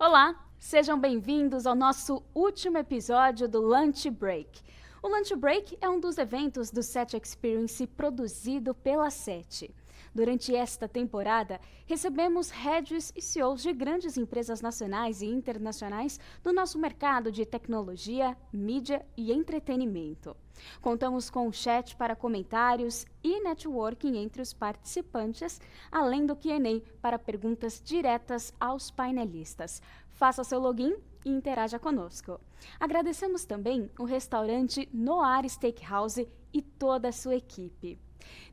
Olá, sejam bem-vindos ao nosso último episódio do Lunch Break. O Lunch Break é um dos eventos do SET Experience produzido pela SET. Durante esta temporada, recebemos heads e CEOs de grandes empresas nacionais e internacionais do nosso mercado de tecnologia, mídia e entretenimento. Contamos com o chat para comentários e networking entre os participantes, além do Q&A para perguntas diretas aos painelistas. Faça seu login e interaja conosco. Agradecemos também o restaurante Noar Steakhouse e toda a sua equipe.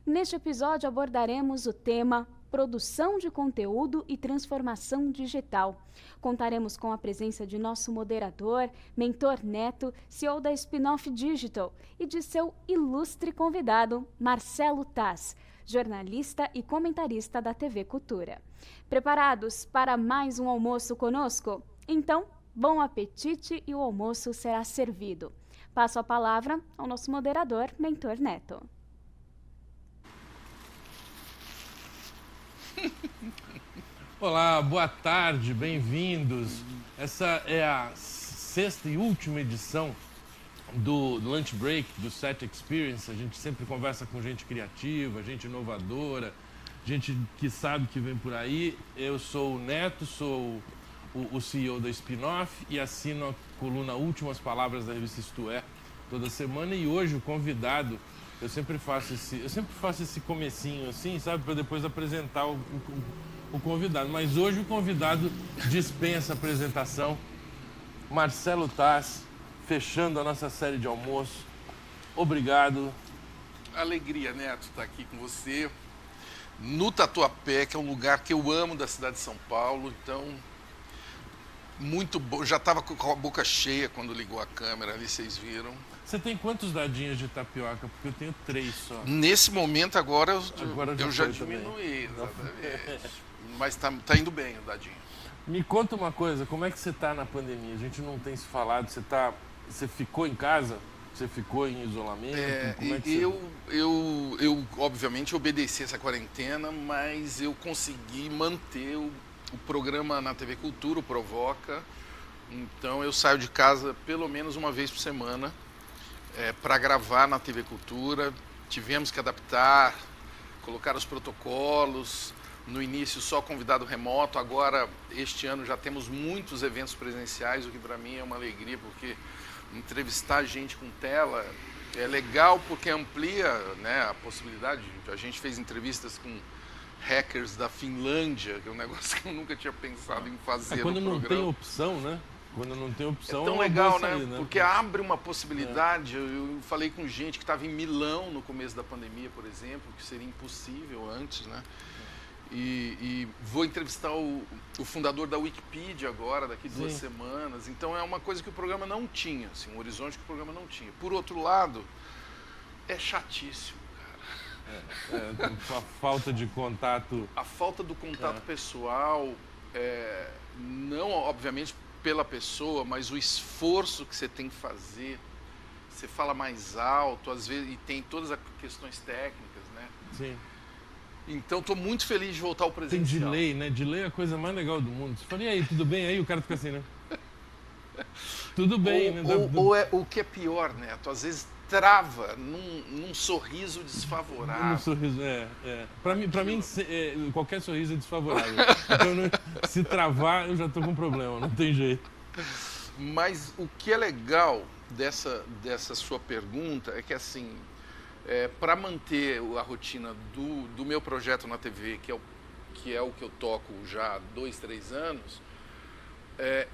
Neste episódio abordaremos o tema Produção de Conteúdo e Transformação Digital. Contaremos com a presença de nosso moderador, Mentor Neto, CEO da Spinoff Digital, e de seu ilustre convidado, Marcelo Taz, jornalista e comentarista da TV Cultura. Preparados para mais um almoço conosco? Então, bom apetite e o almoço será servido. Passo a palavra ao nosso moderador, Mentor Neto. Olá, boa tarde, bem-vindos. Essa é a sexta e última edição do Lunch Break, do SET Experience. A gente sempre conversa com gente criativa, gente inovadora, gente que sabe que vem por aí. Eu sou o Neto, sou o CEO da Spinoff e assino a coluna Últimas Palavras da revista Isto É toda semana. E hoje o convidado, eu sempre faço esse comecinho assim, sabe, para depois apresentar o convidado. Mas hoje o convidado dispensa a apresentação. Marcelo Taz, fechando a nossa série de almoço. Obrigado. Alegria, Neto, estar aqui com você no Tatuapé, que é um lugar que eu amo da cidade de São Paulo. Então, muito bom. Já estava com a boca cheia quando ligou a câmera ali, vocês viram. Você tem quantos dadinhos de tapioca? Porque eu tenho 3 só. Nesse momento agora eu já também. diminuí, exatamente. Mas tá indo bem o dadinho. Me conta uma coisa, como é que você está na pandemia? A gente não tem se falado, você ficou em casa? Você ficou em isolamento? Como é que eu obviamente obedeci essa quarentena, mas eu consegui manter o programa na TV Cultura, o Provoca. Então eu saio de casa pelo menos uma vez por semana para gravar na TV Cultura. Tivemos que adaptar, colocar os protocolos. No início só convidado remoto, agora este ano já temos muitos eventos presenciais, o que para mim é uma alegria, porque entrevistar gente com tela é legal porque amplia, né, a possibilidade. A gente fez entrevistas com hackers da Finlândia, que é um negócio que eu nunca tinha pensado em fazer quando no não programa. tem opção, né? Quando não tem opção É tão uma legal, boa sair, né? Porque abre uma possibilidade. Eu falei com gente que estava em Milão no começo da pandemia, por exemplo, que seria impossível antes, né? E vou entrevistar o fundador da Wikipedia agora, daqui 2 semanas. Então é uma coisa que o programa não tinha, assim, um horizonte que o programa não tinha. Por outro lado, é chatíssimo, cara. A falta de contato. A falta do contato pessoal, não obviamente pela pessoa, mas o esforço que você tem que fazer. Você fala mais alto, às vezes, e tem todas as questões técnicas, né? Sim. Então, estou muito feliz de voltar ao presencial. Tem delay, né? Delay é a coisa mais legal do mundo. Você fala, e aí, tudo bem? Aí o cara fica assim, né? Tudo bem, né? Ou o que é pior, Neto, às vezes trava num sorriso desfavorável. Um sorriso, Pra mim qualquer sorriso é desfavorável. Então, se travar, eu já tô com problema, não tem jeito. Mas o que é legal dessa sua pergunta é que, assim, para manter a rotina do meu projeto na TV, que é o que eu toco já há 2, 3 anos,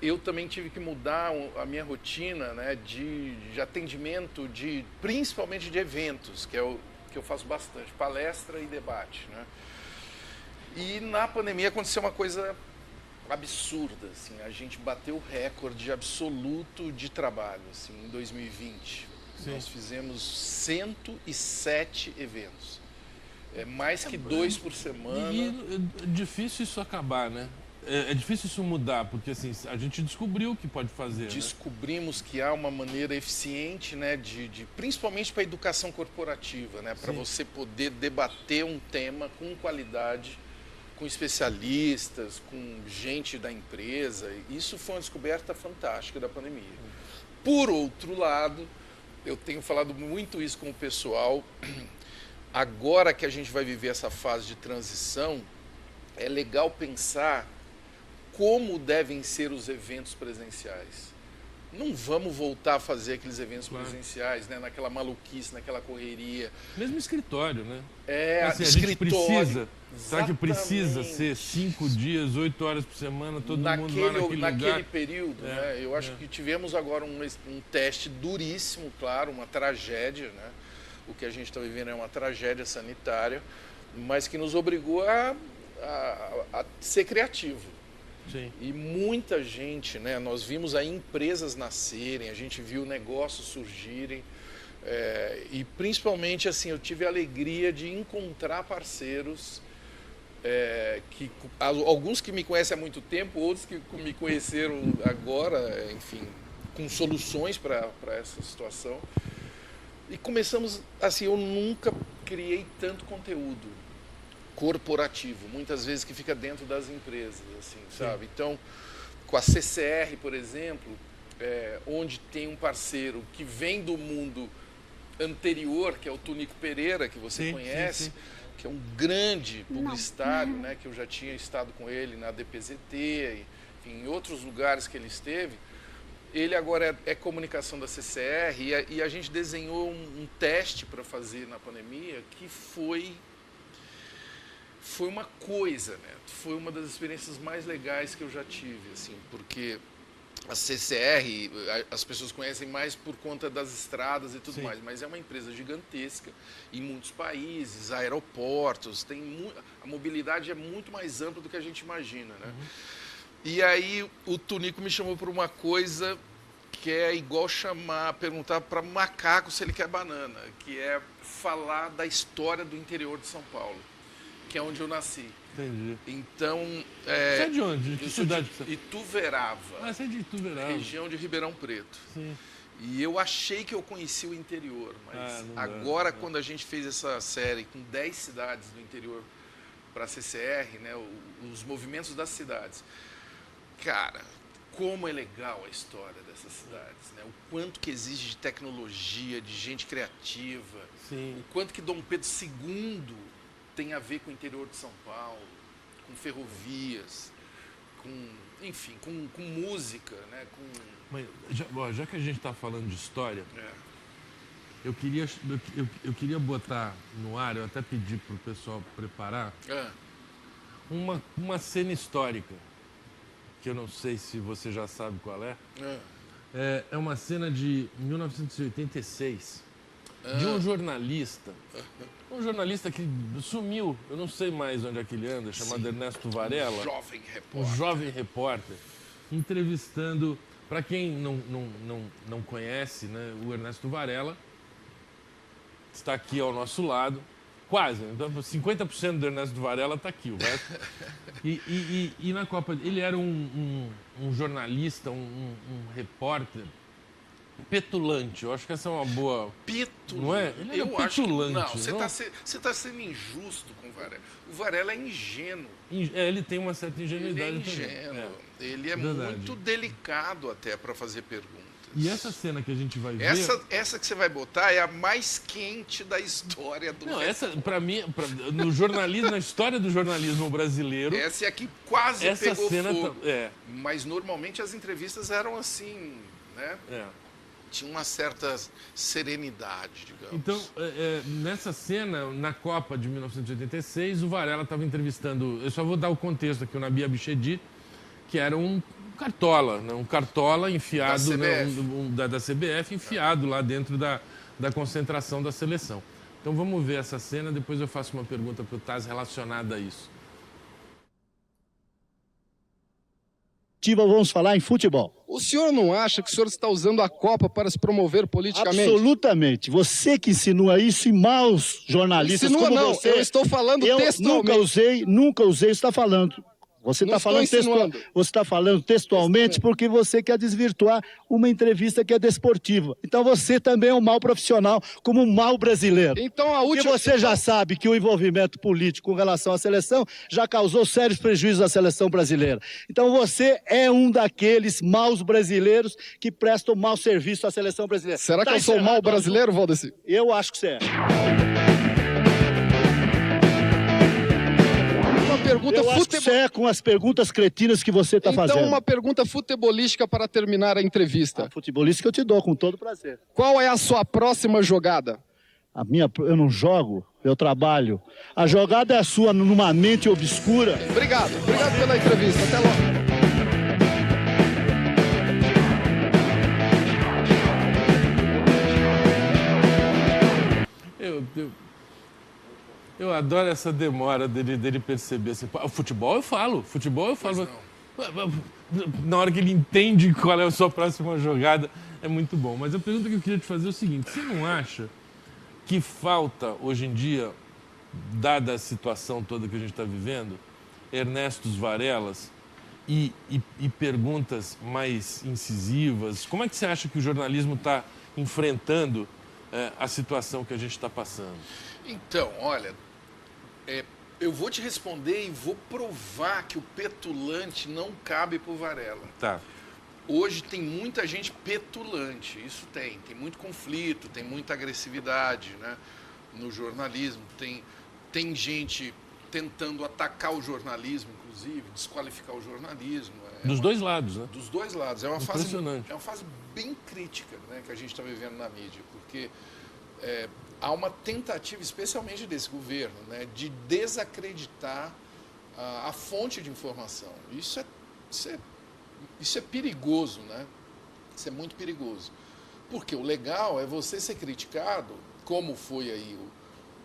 eu também tive que mudar a minha rotina, né, de atendimento, principalmente de eventos, que é o que eu faço bastante, palestra e debate, né? E na pandemia aconteceu uma coisa absurda, assim, a gente bateu o recorde absoluto de trabalho, assim, em 2020. Sim. Nós fizemos 107 eventos. Mais que 2 por semana. E é difícil isso acabar, né? É difícil isso mudar, porque assim, a gente descobriu o que pode fazer. Descobrimos, né, que há uma maneira eficiente, né, principalmente para a educação corporativa, né, para você poder debater um tema com qualidade com especialistas, com gente da empresa. Isso foi uma descoberta fantástica da pandemia. Por outro lado, eu tenho falado muito isso com o pessoal, agora que a gente vai viver essa fase de transição, é legal pensar como devem ser os eventos presenciais. Não vamos voltar a fazer aqueles eventos presenciais, né? Naquela maluquice, naquela correria. Mesmo escritório, né? Assim, escritório. Precisa. Será que precisa ser 5 dias, 8 horas por semana, todo mundo lá naquele lugar? Naquele período, né? Eu acho que tivemos agora um teste duríssimo, claro, uma tragédia, né? O que a gente está vivendo é uma tragédia sanitária, mas que nos obrigou a ser criativo. Sim. E muita gente, né? Nós vimos aí empresas nascerem, a gente viu negócios surgirem, e principalmente assim, eu tive a alegria de encontrar parceiros, alguns que me conhecem há muito tempo, outros que me conheceram agora, enfim, com soluções para essa situação. E começamos, assim, eu nunca criei tanto conteúdo corporativo, muitas vezes que fica dentro das empresas, assim, sabe? Então, com a CCR, por exemplo, onde tem um parceiro que vem do mundo anterior, que é o Tunico Pereira, que você conhece, que é um grande publicitário, né? Que eu já tinha estado com ele na DPZT, enfim, em outros lugares que ele esteve. Ele agora é comunicação da CCR e a gente desenhou um teste para fazer na pandemia que foi uma coisa, né? Foi uma das experiências mais legais que eu já tive, assim, porque a CCR, as pessoas conhecem mais por conta das estradas e tudo mais, mas é uma empresa gigantesca em muitos países, aeroportos, a mobilidade é muito mais ampla do que a gente imagina, né? E aí o Tunico me chamou para uma coisa que é igual perguntar para macaco se ele quer banana, que é falar da história do interior de São Paulo, que é onde eu nasci. Entendi. Então... Você é de onde? De que cidade? Ituverava. Você é de Ituverava. Região de Ribeirão Preto. Sim. E eu achei que eu conhecia o interior, mas agora, quando a gente fez essa série com 10 cidades do interior para a CCR, né, os movimentos das cidades, cara, como é legal a história dessas cidades, né? O quanto que exige de tecnologia, de gente criativa, o quanto que Dom Pedro II tem a ver com o interior de São Paulo, com ferrovias, enfim, com música, né? Mas, já que a gente está falando de história, eu queria botar no ar, eu até pedi para o pessoal preparar, uma cena histórica, que eu não sei se você já sabe qual é. É uma cena de 1986, de um jornalista que sumiu, eu não sei mais onde é que ele anda, chamado Ernesto Varela. Um jovem repórter, entrevistando, para quem não conhece, né, o Ernesto Varela está aqui ao nosso lado, quase, então 50% do Ernesto Varela está aqui, o resto. E na Copa, ele era um jornalista, um repórter petulante. Eu acho que essa é uma boa... Petulante? Não é? Ele era petulante. Não, você está sendo injusto com o Varela. O Varela é ingênuo. Ele tem uma certa ingenuidade também. Ele é ingênuo. Ele é muito delicado até para fazer perguntas. E essa cena que a gente vai ver... Essa que você vai botar é a mais quente da história do... Não, essa, para mim, no jornalismo, na história do jornalismo brasileiro... Essa é a que quase pegou fogo. É. Mas normalmente as entrevistas eram assim, né? Tinha uma certa serenidade, digamos. Então, nessa cena, na Copa de 1986, o Varela estava entrevistando... Eu só vou dar o contexto aqui, o Nabi Abichedi, que era um cartola, né? Um cartola enfiado da CBF, enfiado lá dentro da concentração da seleção. Então vamos ver essa cena, depois eu faço uma pergunta para o Taz relacionada a isso. Vamos falar em futebol. O senhor não acha que o senhor está usando a Copa para se promover politicamente? Absolutamente. Você que insinua isso e maus jornalistas insinua como não, você. eu estou falando textualmente. Nunca usei, você está falando. Você Não está falando, estou insinuando. você tá falando textualmente porque você quer desvirtuar uma entrevista que é desportiva. Então você também é um mau profissional, como um mau brasileiro. Então a Porque última... você já sabe que o envolvimento político com relação à seleção já causou sérios prejuízos à seleção brasileira. Então você é um daqueles maus brasileiros que prestam mau serviço à seleção brasileira. Será que Tá eu sou um mau encerrado, brasileiro, Valdeci? Eu acho que você é. Uma pergunta Eu acho que você é com as perguntas cretinas que você está Então, fazendo. uma pergunta futebolística para terminar a entrevista. A futebolista que eu te dou, com todo prazer. Qual é a sua próxima jogada? Eu não jogo, eu trabalho. A jogada é a sua numa mente obscura. Obrigado pela entrevista. Até logo. Eu adoro essa demora dele perceber assim, "Pô, futebol eu falo. Na hora que ele entende qual é a sua próxima jogada, é muito bom. Mas a pergunta que eu queria te fazer é o seguinte: você não acha que falta, hoje em dia, dada a situação toda que a gente está vivendo, Ernestos Varelas e perguntas mais incisivas? Como é que você acha que o jornalismo está enfrentando a situação que a gente está passando? Então, olha, eu vou te responder e vou provar que o petulante não cabe pro Varela. Tá. Hoje tem muita gente petulante, isso tem muito conflito, tem muita agressividade, né, no jornalismo, tem gente tentando atacar o jornalismo, inclusive, desqualificar o jornalismo. Dos dois lados, né? Dos dois lados. É uma fase bem crítica, né, que a gente está vivendo na mídia, porque há uma tentativa, especialmente desse governo, né, de desacreditar a fonte de informação. Isso é perigoso, né? Isso é muito perigoso. Porque o legal é você ser criticado, como foi aí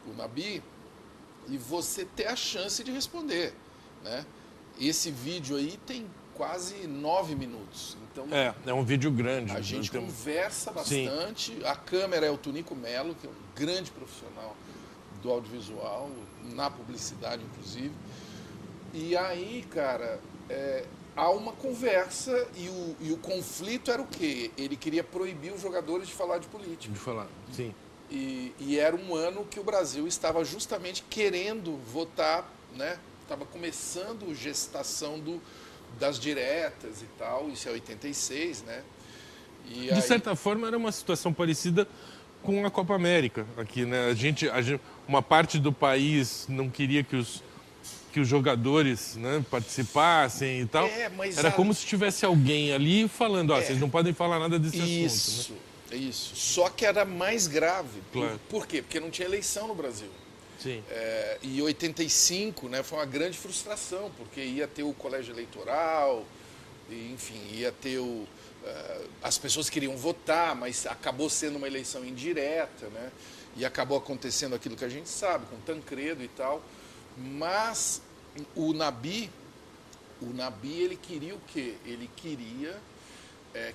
o Nabi, e você ter a chance de responder, né? Esse vídeo aí tem quase 9 minutos. Então, é um vídeo grande. A gente conversa bastante. Sim. A câmera é o Tunico Melo, que é um grande profissional do audiovisual, na publicidade, inclusive. E aí, cara, há uma conversa e o conflito era o quê? Ele queria proibir os jogadores de falar de política. De falar, sim. E era um ano que o Brasil estava justamente querendo votar, né? Estava começando a gestação das diretas e tal, isso é 86, né? De certa forma, era uma situação parecida com a Copa América aqui, né? Uma parte do país não queria que os jogadores, né, participassem e tal. Era como se tivesse alguém ali falando, vocês não podem falar nada desse assunto. Né? Isso. Só que era mais grave. Claro. Por quê? Porque não tinha eleição no Brasil. Sim. E 85, né, foi uma grande frustração, porque ia ter o colégio eleitoral, e, enfim, ia ter as pessoas queriam votar, mas acabou sendo uma eleição indireta, né? E acabou acontecendo aquilo que a gente sabe, com Tancredo e tal. Mas o Nabi, ele queria o quê? Ele queria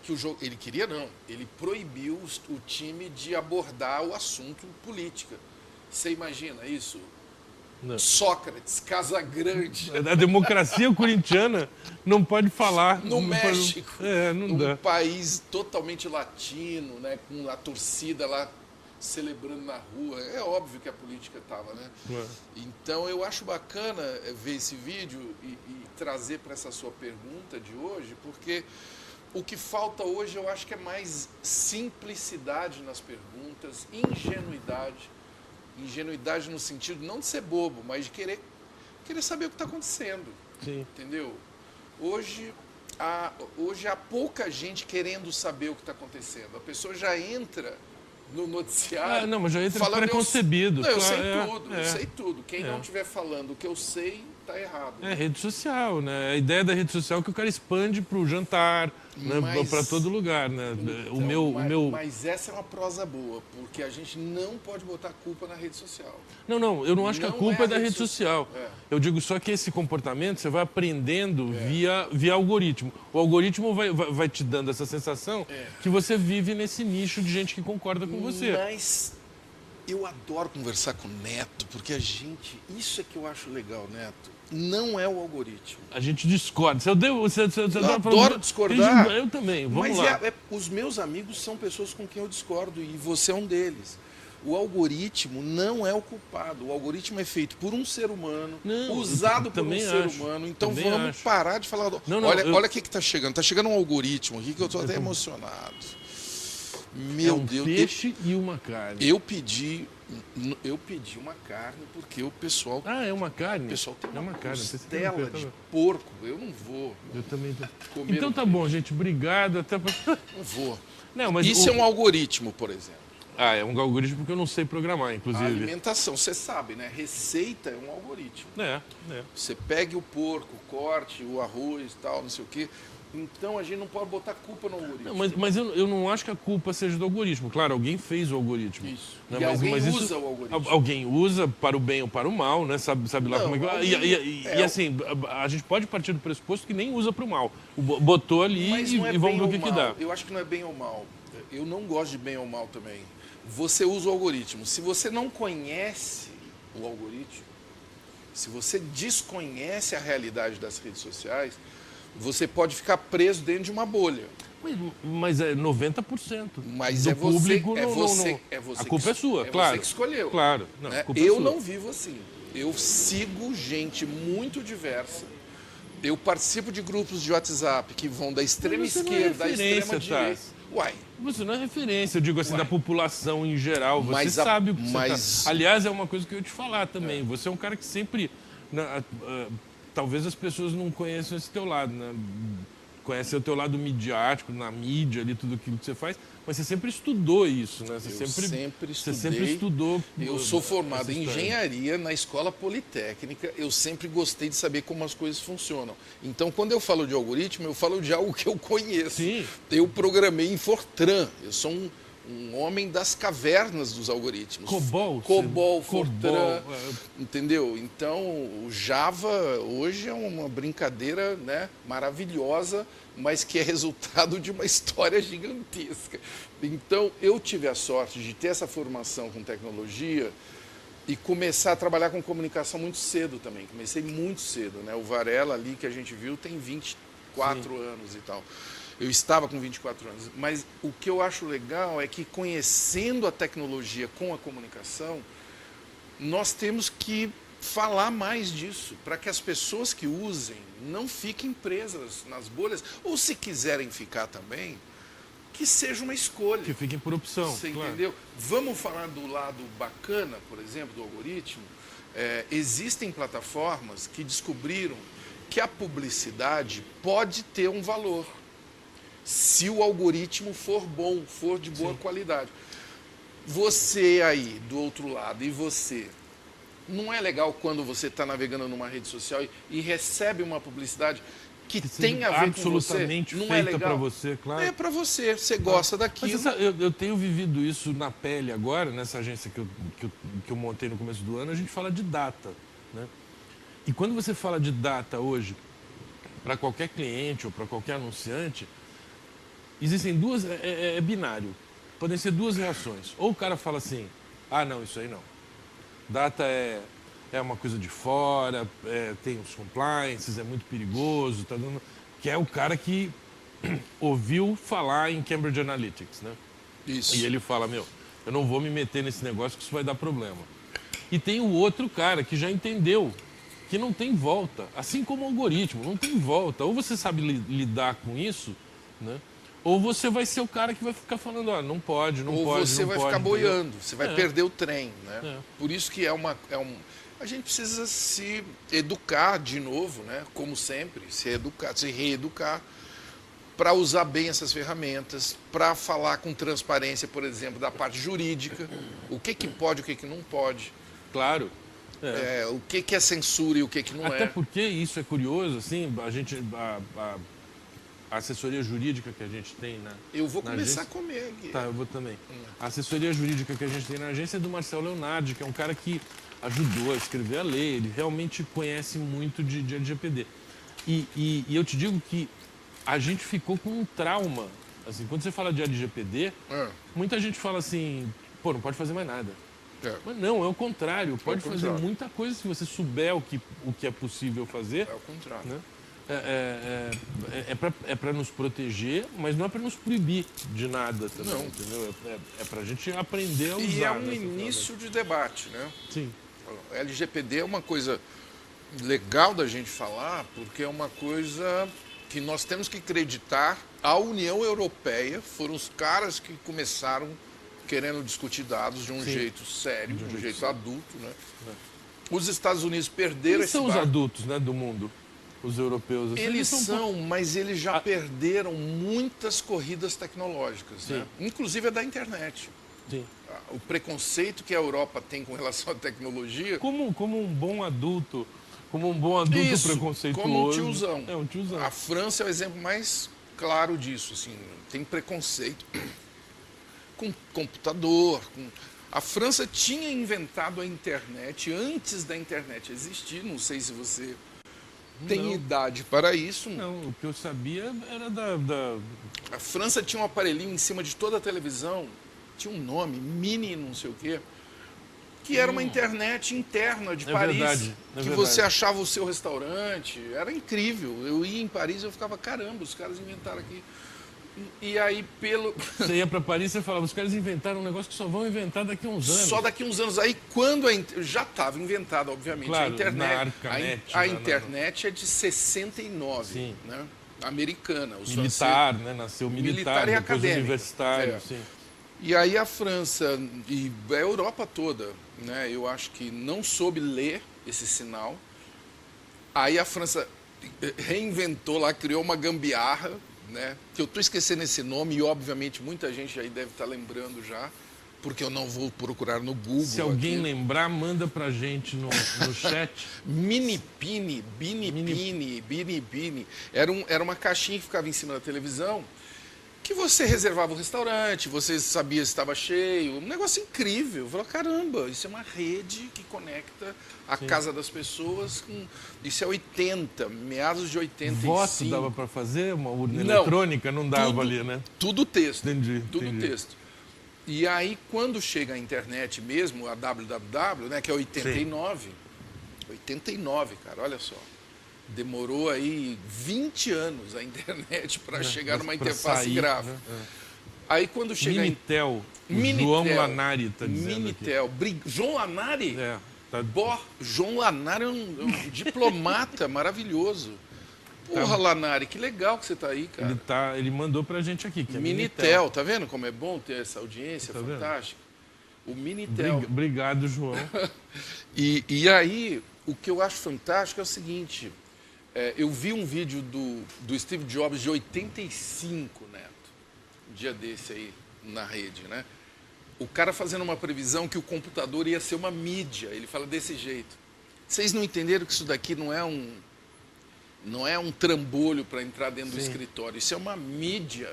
que o jogo... Ele queria não, ele proibiu o time de abordar o assunto política. Você imagina isso? Não. Sócrates, Casagrande. A democracia corintiana não pode falar. No México, não dá. Um país totalmente latino, né, com a torcida lá celebrando na rua. É óbvio que a política estava, né? Então eu acho bacana ver esse vídeo e trazer para essa sua pergunta de hoje, porque o que falta hoje eu acho que é mais simplicidade nas perguntas, ingenuidade. Ingenuidade no sentido não de ser bobo, mas de querer saber o que está acontecendo. Sim. Entendeu? Hoje há pouca gente querendo saber o que está acontecendo. A pessoa já entra no noticiário. Não, mas já entra falando, preconcebido. eu sei tudo, eu sei tudo. Quem não É. estiver falando o que eu sei, está errado. É rede social, né? A ideia da rede social é que o cara expande para o jantar, né? Para todo lugar, né? Então, mas essa é uma prosa boa, porque a gente não pode botar culpa na rede social. Não, eu não acho que a Não culpa é é da rede social. Eu digo só que esse comportamento você vai aprendendo via algoritmo. O algoritmo vai te dando essa sensação que você vive nesse nicho de gente que concorda com você. Eu adoro conversar com o Neto, porque isso é que eu acho legal, Neto. Não é o algoritmo. A gente discorda. Eu adoro discordar. Eu também, vamos mas lá. Os meus amigos são pessoas com quem eu discordo e você é um deles. O algoritmo não é o culpado. O algoritmo é feito por um ser humano, usado por um ser humano. Então vamos parar de falar. Olha o que está chegando. Está chegando um algoritmo aqui que eu estou até emocionado. Meu Deus. Um peixe e uma carne. Eu pedi uma carne porque o pessoal. É uma carne. O pessoal tem uma carne. Costela de porco. Eu não vou. Eu também tô. Comer então tá bom, gente. Obrigado. Até. Não vou. Não, mas isso é um algoritmo, por exemplo. É um algoritmo porque eu não sei programar, inclusive. A alimentação, você sabe, né? Receita é um algoritmo. Você pega o porco, corte, o arroz e tal, não sei o quê. Então a gente não pode botar culpa no algoritmo. Não, mas eu não acho que a culpa seja do algoritmo. Claro, alguém fez o algoritmo. Isso. Né? E alguém usa o algoritmo. Alguém usa para o bem ou para o mal, né? Sabe lá como é que... E assim, a gente pode partir do pressuposto que nem usa para o mal. Botou ali e vamos ver o que dá. Eu acho que não é bem ou mal. Eu não gosto de bem ou mal também. Você usa o algoritmo. Se você não conhece o algoritmo, se você desconhece a realidade das redes sociais, você pode ficar preso dentro de uma bolha. Mas é 90%. Mas do público a culpa é sua, claro. Você que escolheu. Claro. Não, né? Eu não vivo assim. Eu sigo gente muito diversa. Eu participo de grupos de WhatsApp que vão da extrema esquerda da extrema direita. Uai. Você não é referência, eu digo assim, da população em geral. Você sabe o que você tá. Aliás, é uma coisa que eu ia te falar também. Você é um cara que sempre... talvez as pessoas não conheçam esse teu lado, né? Conhecem o teu lado midiático, na mídia, ali, tudo aquilo que você faz, mas você sempre estudou isso, né? Você sempre estudou. Eu sou formado em engenharia na escola politécnica, eu sempre gostei de saber como as coisas funcionam. Então, quando eu falo de algoritmo, eu falo de algo que eu conheço. Sim. Eu programei em Fortran, eu sou um homem das cavernas dos algoritmos. COBOL, Fortran, entendeu? Então, o Java hoje é uma brincadeira, né, maravilhosa, mas que é resultado de uma história gigantesca. Então, eu tive a sorte de ter essa formação com tecnologia e começar a trabalhar com comunicação muito cedo também. Comecei muito cedo, né? O Varela ali que a gente viu tem 24 anos e tal. Eu estava com 24 anos, mas o que eu acho legal é que conhecendo a tecnologia com a comunicação, nós temos que falar mais disso, para que as pessoas que usem não fiquem presas nas bolhas, ou se quiserem ficar também, que seja uma escolha. Que fiquem por opção. Você claro. entendeu? Vamos falar do lado bacana, por exemplo, do algoritmo. Existem plataformas que descobriram que a publicidade pode ter um valor, se o algoritmo for bom, for de boa qualidade. Você aí, do outro lado, e você, não é legal quando você está navegando numa rede social e recebe uma publicidade que tem a ver com você? Absolutamente não feita é legal para você, claro. É para você, você gosta daquilo. Mas você sabe, eu tenho vivido isso na pele agora, nessa agência que eu montei no começo do ano, a gente fala de data, né? E quando você fala de data hoje, para qualquer cliente ou para qualquer anunciante, existem duas, é binário, podem ser duas reações. Ou o cara fala assim, não, isso aí não. Data é uma coisa de fora, tem os compliances, é muito perigoso, tá dando... que é o cara que ouviu falar em Cambridge Analytics, né? Isso. E ele fala, eu não vou me meter nesse negócio que isso vai dar problema. E tem o outro cara que já entendeu que não tem volta, assim como o algoritmo, não tem volta. Ou você sabe lidar com isso, né? Ou você vai ser o cara que vai ficar falando, não pode, não pode, ou você vai ficar boiando, você vai perder o trem, né? É. Por isso que a gente precisa se educar de novo, né? Como sempre, se reeducar para usar bem essas ferramentas, para falar com transparência, por exemplo, da parte jurídica, o que pode, o que não pode. Claro. O que é censura e o que não é. Até porque isso é curioso, assim, a assessoria jurídica que a gente tem Eu vou começar agência... a comer aqui. Tá, eu vou também. A assessoria jurídica que a gente tem na agência é do Marcelo Leonardi, que é um cara que ajudou a escrever a lei, ele realmente conhece muito de LGPD. E eu te digo que a gente ficou com um trauma. Assim, quando você fala de LGPD, muita gente fala assim, não pode fazer mais nada. Mas não, é o contrário. Pode o fazer contrário. muita coisa se você souber o que é possível fazer. É o contrário. Né? É para nos proteger, mas não é para nos proibir de nada também, Não. entendeu? É para a gente aprender a usar. E é um né, início de debate, né? Sim. A LGPD é uma coisa legal da gente falar, porque é uma coisa que nós temos que acreditar. A União Europeia foram os caras que começaram querendo discutir dados de um jeito sério, de um jeito adulto, né? Os Estados Unidos perderam Eles esse são os barco. adultos, né, do mundo, os europeus. Assim, Eles um são, pouco- mas eles já perderam muitas corridas tecnológicas, né? Inclusive a da internet. Sim. O preconceito que a Europa tem com relação à tecnologia. Como um bom adulto, Isso, preconceituoso. como um tiozão. É um tiozão. A França é o exemplo mais claro disso. Assim, tem preconceito com computador. A França tinha inventado a internet antes da internet existir. Não sei se você tem idade para isso. Não, o que eu sabia era A França tinha um aparelhinho em cima de toda a televisão, tinha um nome, mini não sei o quê, que era uma internet interna de Paris, verdade, é que verdade. você achava o seu restaurante, era incrível. Eu ia em Paris e eu ficava, caramba, os caras inventaram aqui. E aí, Você ia para Paris e falava, os caras inventaram um negócio que só vão inventar daqui a uns anos. só daqui uns anos. Aí, quando já estava inventada, obviamente, Claro, a internet. na Arcanet, a na- internet é de 69, Sim. né? Americana. Os Militar, né? Nasceu militar, Militar e depois acadêmico. universitário, É. sim. E aí a França e a Europa toda, né, eu acho que não soube ler esse sinal. Aí a França reinventou lá, criou uma gambiarra, né, que eu estou esquecendo esse nome e obviamente muita gente aí deve estar lembrando já, porque eu não vou procurar no Google. Se alguém aqui. lembrar, manda pra gente no chat. Minipini, Binipini. Era uma caixinha que ficava em cima da televisão, que você reservava o restaurante, você sabia se estava cheio, um negócio incrível. Eu falei, caramba, isso é uma rede que conecta a casa das pessoas com... Isso é 80, meados de 85. Voto dava pra fazer? Uma urna Não, eletrônica? Não dava tudo- ali, né? Tudo texto. Entendi, Tudo entendi. texto. E aí, quando chega a internet mesmo, a www, né, que é 89, 89, cara, olha só. Demorou aí 20 anos a internet para chegar numa pra interface sair, gráfica. né? Aí quando chega Minitel. O Minitel. João Lanari tá dizendo aqui. Minitel. João Lanari? É, tá... João Lanari é um diplomata maravilhoso. Porra, Lanari, que legal que você tá aí, cara. Ele mandou pra gente aqui, que é Minitel, tá vendo como é bom ter essa audiência Tá vendo? fantástica? O Minitel. Obrigado, João. E aí, o que eu acho fantástico é o seguinte, eu vi um vídeo do Steve Jobs de 85, Neto, um dia desse aí na rede, né? O cara fazendo uma previsão que o computador ia ser uma mídia, ele fala desse jeito. Vocês não entenderam que isso daqui não é um trambolho para entrar dentro do escritório, isso é uma mídia,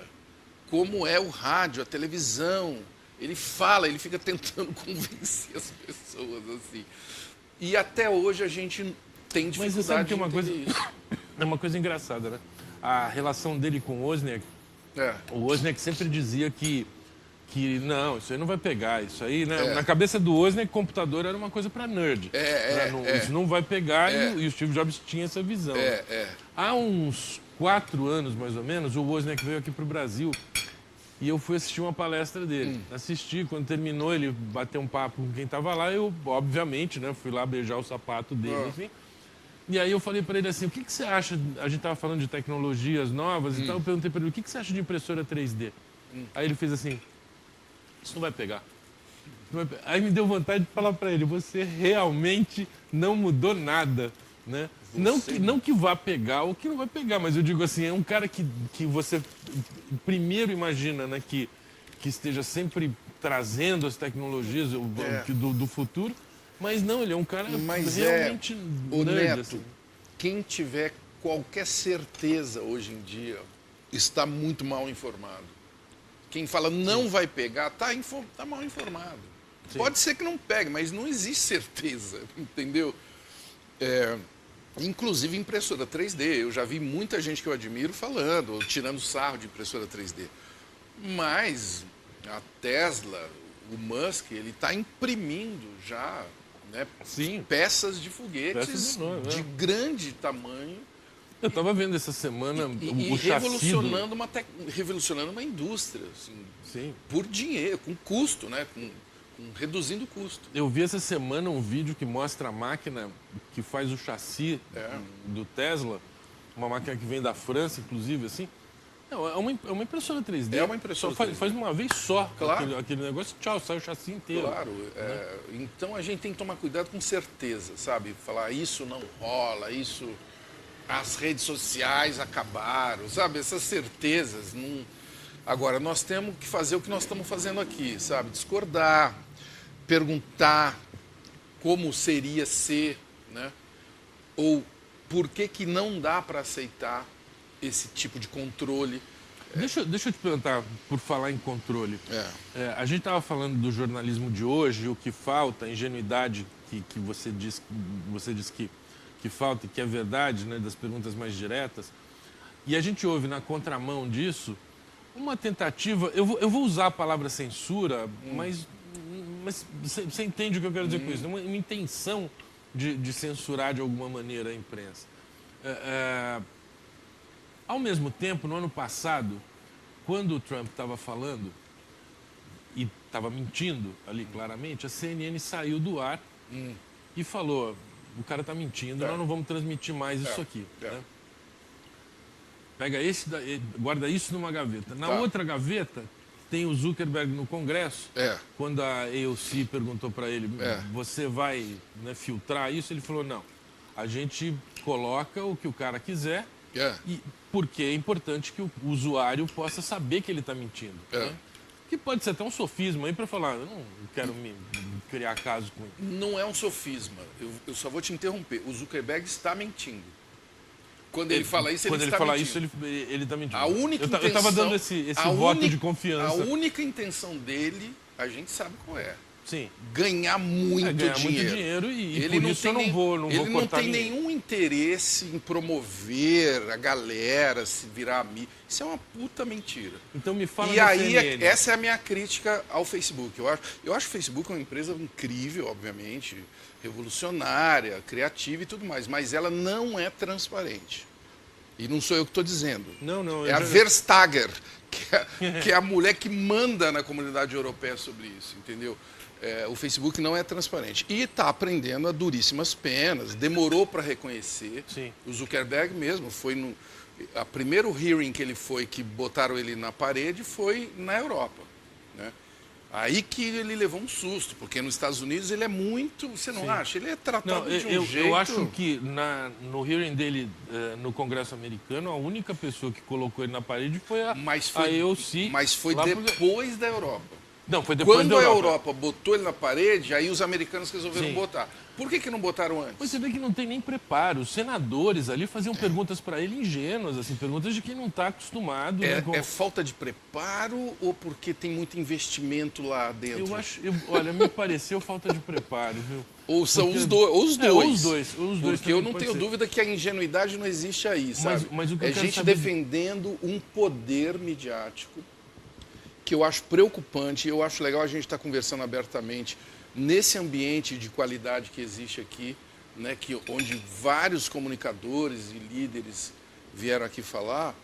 como é o rádio, a televisão. Ele fala, ele fica tentando convencer as pessoas assim. E até hoje a gente tem Mas dificuldade você sabe que de entender isso. é uma coisa engraçada, né? A relação dele com o Wozniak, o Wozniak sempre dizia que não, isso aí não vai pegar, isso aí, né? Na cabeça do Wozniak, computador era uma coisa para nerd. Isso não vai pegar e o Steve Jobs tinha essa visão. Há uns 4 anos, mais ou menos, o Wozniak veio aqui para o Brasil e eu fui assistir uma palestra dele. Assisti, quando terminou, ele bateu um papo com quem estava lá, eu, obviamente, né, fui lá beijar o sapato dele, enfim. E aí eu falei para ele assim, o que você acha, a gente estava falando de tecnologias novas e tal, eu perguntei para ele, o que você acha de impressora 3D? Aí ele fez assim, isso não vai pegar. Aí me deu vontade de falar para ele, você realmente não mudou nada, né? Não que vá pegar ou que não vai pegar, mas eu digo assim, é um cara que você primeiro imagina, né, que esteja sempre trazendo as tecnologias do futuro, mas não, ele é um cara realmente nerd, Neto, assim. quem tiver qualquer certeza hoje em dia está muito mal informado. Quem fala não vai pegar, tá mal informado. Pode ser que não pegue, mas não existe certeza, entendeu? Inclusive impressora 3D. Eu já vi muita gente que eu admiro falando, tirando sarro de impressora 3D. Mas a Tesla, o Musk, ele está imprimindo já, né, Sim. peças de foguetes Peças enormes, de grande tamanho Eu estava vendo essa semana e o chassi revolucionando uma indústria, assim, Sim. por dinheiro, com custo, né, reduzindo o custo. Eu vi essa semana um vídeo que mostra a máquina que faz o chassi do Tesla, uma máquina que vem da França, inclusive, assim. Não, é uma impressora 3D. É uma impressora Só 3D. faz uma vez só Claro. aquele negócio, tchau, sai o chassi inteiro. Claro, então a gente tem que tomar cuidado com certeza, sabe? Falar isso não rola, isso... As redes sociais acabaram, sabe? Essas certezas. Não... Agora, nós temos que fazer o que nós estamos fazendo aqui, sabe? Discordar, perguntar como seria ser, né? Ou por que não dá para aceitar esse tipo de controle. Deixa eu te perguntar, por falar em controle. A gente estava falando do jornalismo de hoje, o que falta, a ingenuidade que você diz que falta e que é verdade, né, das perguntas mais diretas. E a gente ouve na contramão disso uma tentativa, eu vou usar a palavra censura, mas você entende o que eu quero dizer com isso, uma intenção de censurar de alguma maneira a imprensa. Ao mesmo tempo, no ano passado, quando o Trump estava falando e estava mentindo ali claramente, a CNN saiu do ar e falou: o cara está mentindo, nós não vamos transmitir mais isso aqui. Né? Pega guarda isso numa gaveta. Na outra gaveta tem o Zuckerberg no Congresso. Quando a AOC perguntou para ele, você vai, né, filtrar isso? Ele falou, não, a gente coloca o que o cara quiser, porque é importante que o usuário possa saber que ele está mentindo. Né? Que pode ser até um sofisma aí para falar, eu não quero me criar caso com isso. Não é um sofisma, eu só vou te interromper. O Zuckerberg está mentindo. Quando ele fala isso, ele está mentindo. Ele está mentindo. A única intenção, eu estava dando esse voto de confiança. A única intenção dele, a gente sabe qual é. Sim. Ganhar muito dinheiro e ele por isso eu não vou ele não cortar tem nenhum interesse em promover a galera se virar mídia. Isso é uma puta mentira. Então me fala. E aí, essa é a minha crítica ao Facebook. Eu acho o Facebook uma empresa incrível, obviamente, revolucionária, criativa e tudo mais, mas ela não é transparente. E não sou eu que estou dizendo. Não. É a Verstager, que é a mulher que manda na comunidade europeia sobre isso, entendeu? O Facebook não é transparente. E está aprendendo a duríssimas penas, demorou para reconhecer. Sim. O Zuckerberg mesmo foi a primeiro hearing que ele foi, que botaram ele na parede, foi na Europa. Né? Aí que ele levou um susto, porque nos Estados Unidos ele é muito, você não acha? Ele é tratado de um jeito... Eu acho que no hearing dele no Congresso americano, a única pessoa que colocou ele na parede foi a AOC. Mas foi depois da Europa. Não, foi depois da Europa. Quando a Europa botou ele na parede, aí os americanos resolveram botar. Por que não botaram antes? Você vê que não tem nem preparo. Os senadores ali faziam perguntas para ele ingênuas, assim, perguntas de quem não está acostumado. É falta de preparo ou porque tem muito investimento lá dentro? Olha, me pareceu falta de preparo, viu? Ou são os dois. Os dois. Porque eu não tenho dúvida que a ingenuidade não existe aí, sabe? Mas o que eu quero gente saber... defendendo um poder midiático que eu acho preocupante, e eu acho legal a gente estar conversando abertamente nesse ambiente de qualidade que existe aqui, né, onde vários comunicadores e líderes vieram aqui falar.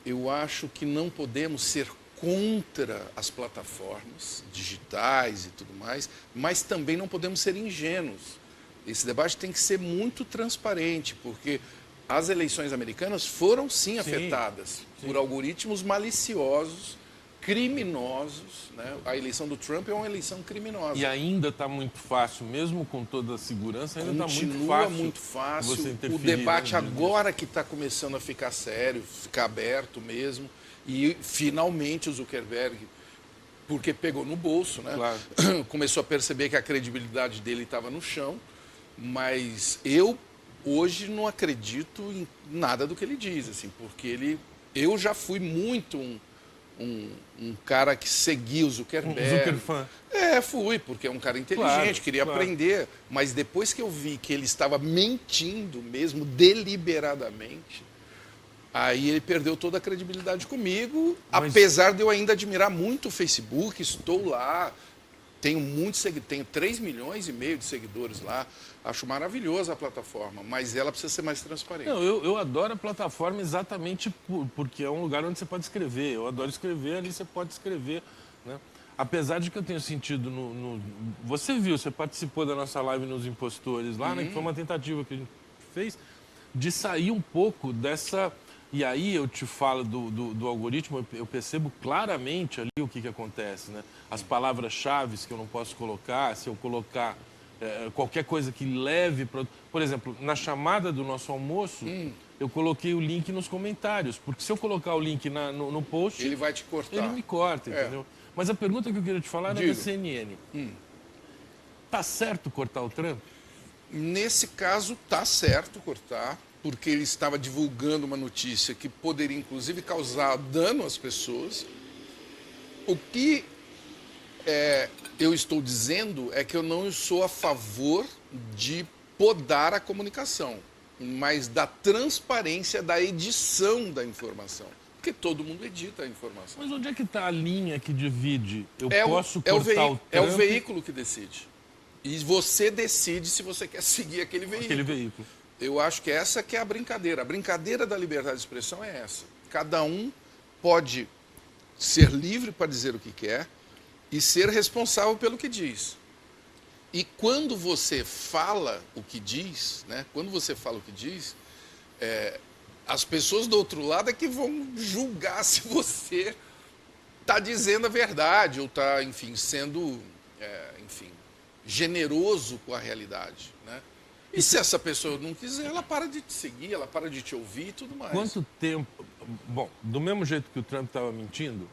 Eu acho que não podemos ser contra as plataformas digitais e tudo mais, mas também não podemos ser ingênuos. Esse debate tem que ser muito transparente, porque as eleições americanas foram sim afetadas por algoritmos maliciosos, criminosos, né? A eleição do Trump é uma eleição criminosa. E ainda está muito fácil, mesmo com toda a segurança, ainda está muito fácil. Você interferir, o debate né, agora que está começando a ficar sério, ficar aberto mesmo, e finalmente o Zuckerberg, porque pegou no bolso, né? Claro. Começou a perceber que a credibilidade dele estava no chão, mas eu hoje não acredito em nada do que ele diz, assim, porque eu já fui muito um cara que seguia o Zuckerberg. Um Zuckerfã. Fui, porque é um cara inteligente, queria aprender. Mas depois que eu vi que ele estava mentindo mesmo, deliberadamente, aí ele perdeu toda a credibilidade comigo, apesar de eu ainda admirar muito o Facebook, estou lá, tenho 3 milhões e meio de seguidores lá. Acho maravilhosa a plataforma, mas ela precisa ser mais transparente. Não, eu adoro a plataforma exatamente porque é um lugar onde você pode escrever. Eu adoro escrever, ali você pode escrever, né? Apesar de que eu tenho sentido Você viu, você participou da nossa live nos Impostores lá, né? Que foi uma tentativa que a gente fez de sair um pouco dessa... E aí eu te falo do algoritmo, eu percebo claramente ali o que acontece, né? As palavras-chave que eu não posso colocar, se eu colocar qualquer coisa que leve... Por exemplo, na chamada do nosso almoço, eu coloquei o link nos comentários, porque se eu colocar o link no post... Ele vai te cortar. Ele me corta, entendeu? Mas a pergunta que eu queria te falar era da CNN. Tá certo cortar o Trump? Nesse caso, tá certo cortar, porque ele estava divulgando uma notícia que poderia, inclusive, causar dano às pessoas. O que eu estou dizendo é que eu não sou a favor de podar a comunicação, mas da transparência da edição da informação. Porque todo mundo edita a informação. Mas onde é que está a linha que divide? Eu É posso cortar o Trump? É o veículo que decide. E você decide se você quer seguir aquele veículo. Eu acho que essa que é a brincadeira. A brincadeira da liberdade de expressão é essa. Cada um pode ser livre para dizer o que quer e ser responsável pelo que diz. E quando você fala o que diz, né? Quando você fala o que diz, as pessoas do outro lado é que vão julgar se você está dizendo a verdade ou está, enfim, sendo, generoso com a realidade, né? E se essa pessoa não quiser, ela para de te seguir, ela para de te ouvir e tudo mais. Quanto tempo... Bom, do mesmo jeito que o Trump estava mentindo,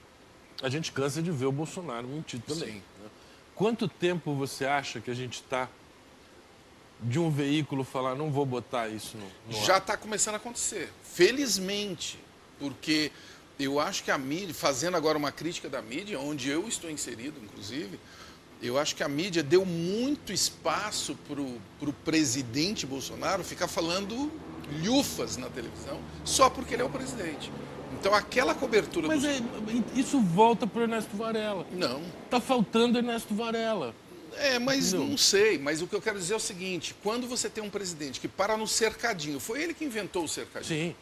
a gente cansa de ver o Bolsonaro mentir também. Sim. Né? Quanto tempo você acha que a gente está de um veículo falar, não vou botar isso no ar? Já está começando a acontecer, felizmente, porque eu acho que a mídia, fazendo agora uma crítica da mídia, onde eu estou inserido, inclusive, eu acho que a mídia deu muito espaço para o presidente Bolsonaro ficar falando lhufas na televisão só porque ele é o presidente. Então aquela cobertura... Mas isso volta para o Ernesto Varela. Não. Está faltando Ernesto Varela. Mas não sei. Mas o que eu quero dizer é o seguinte, quando você tem um presidente que para no cercadinho, foi ele que inventou o cercadinho. Sim.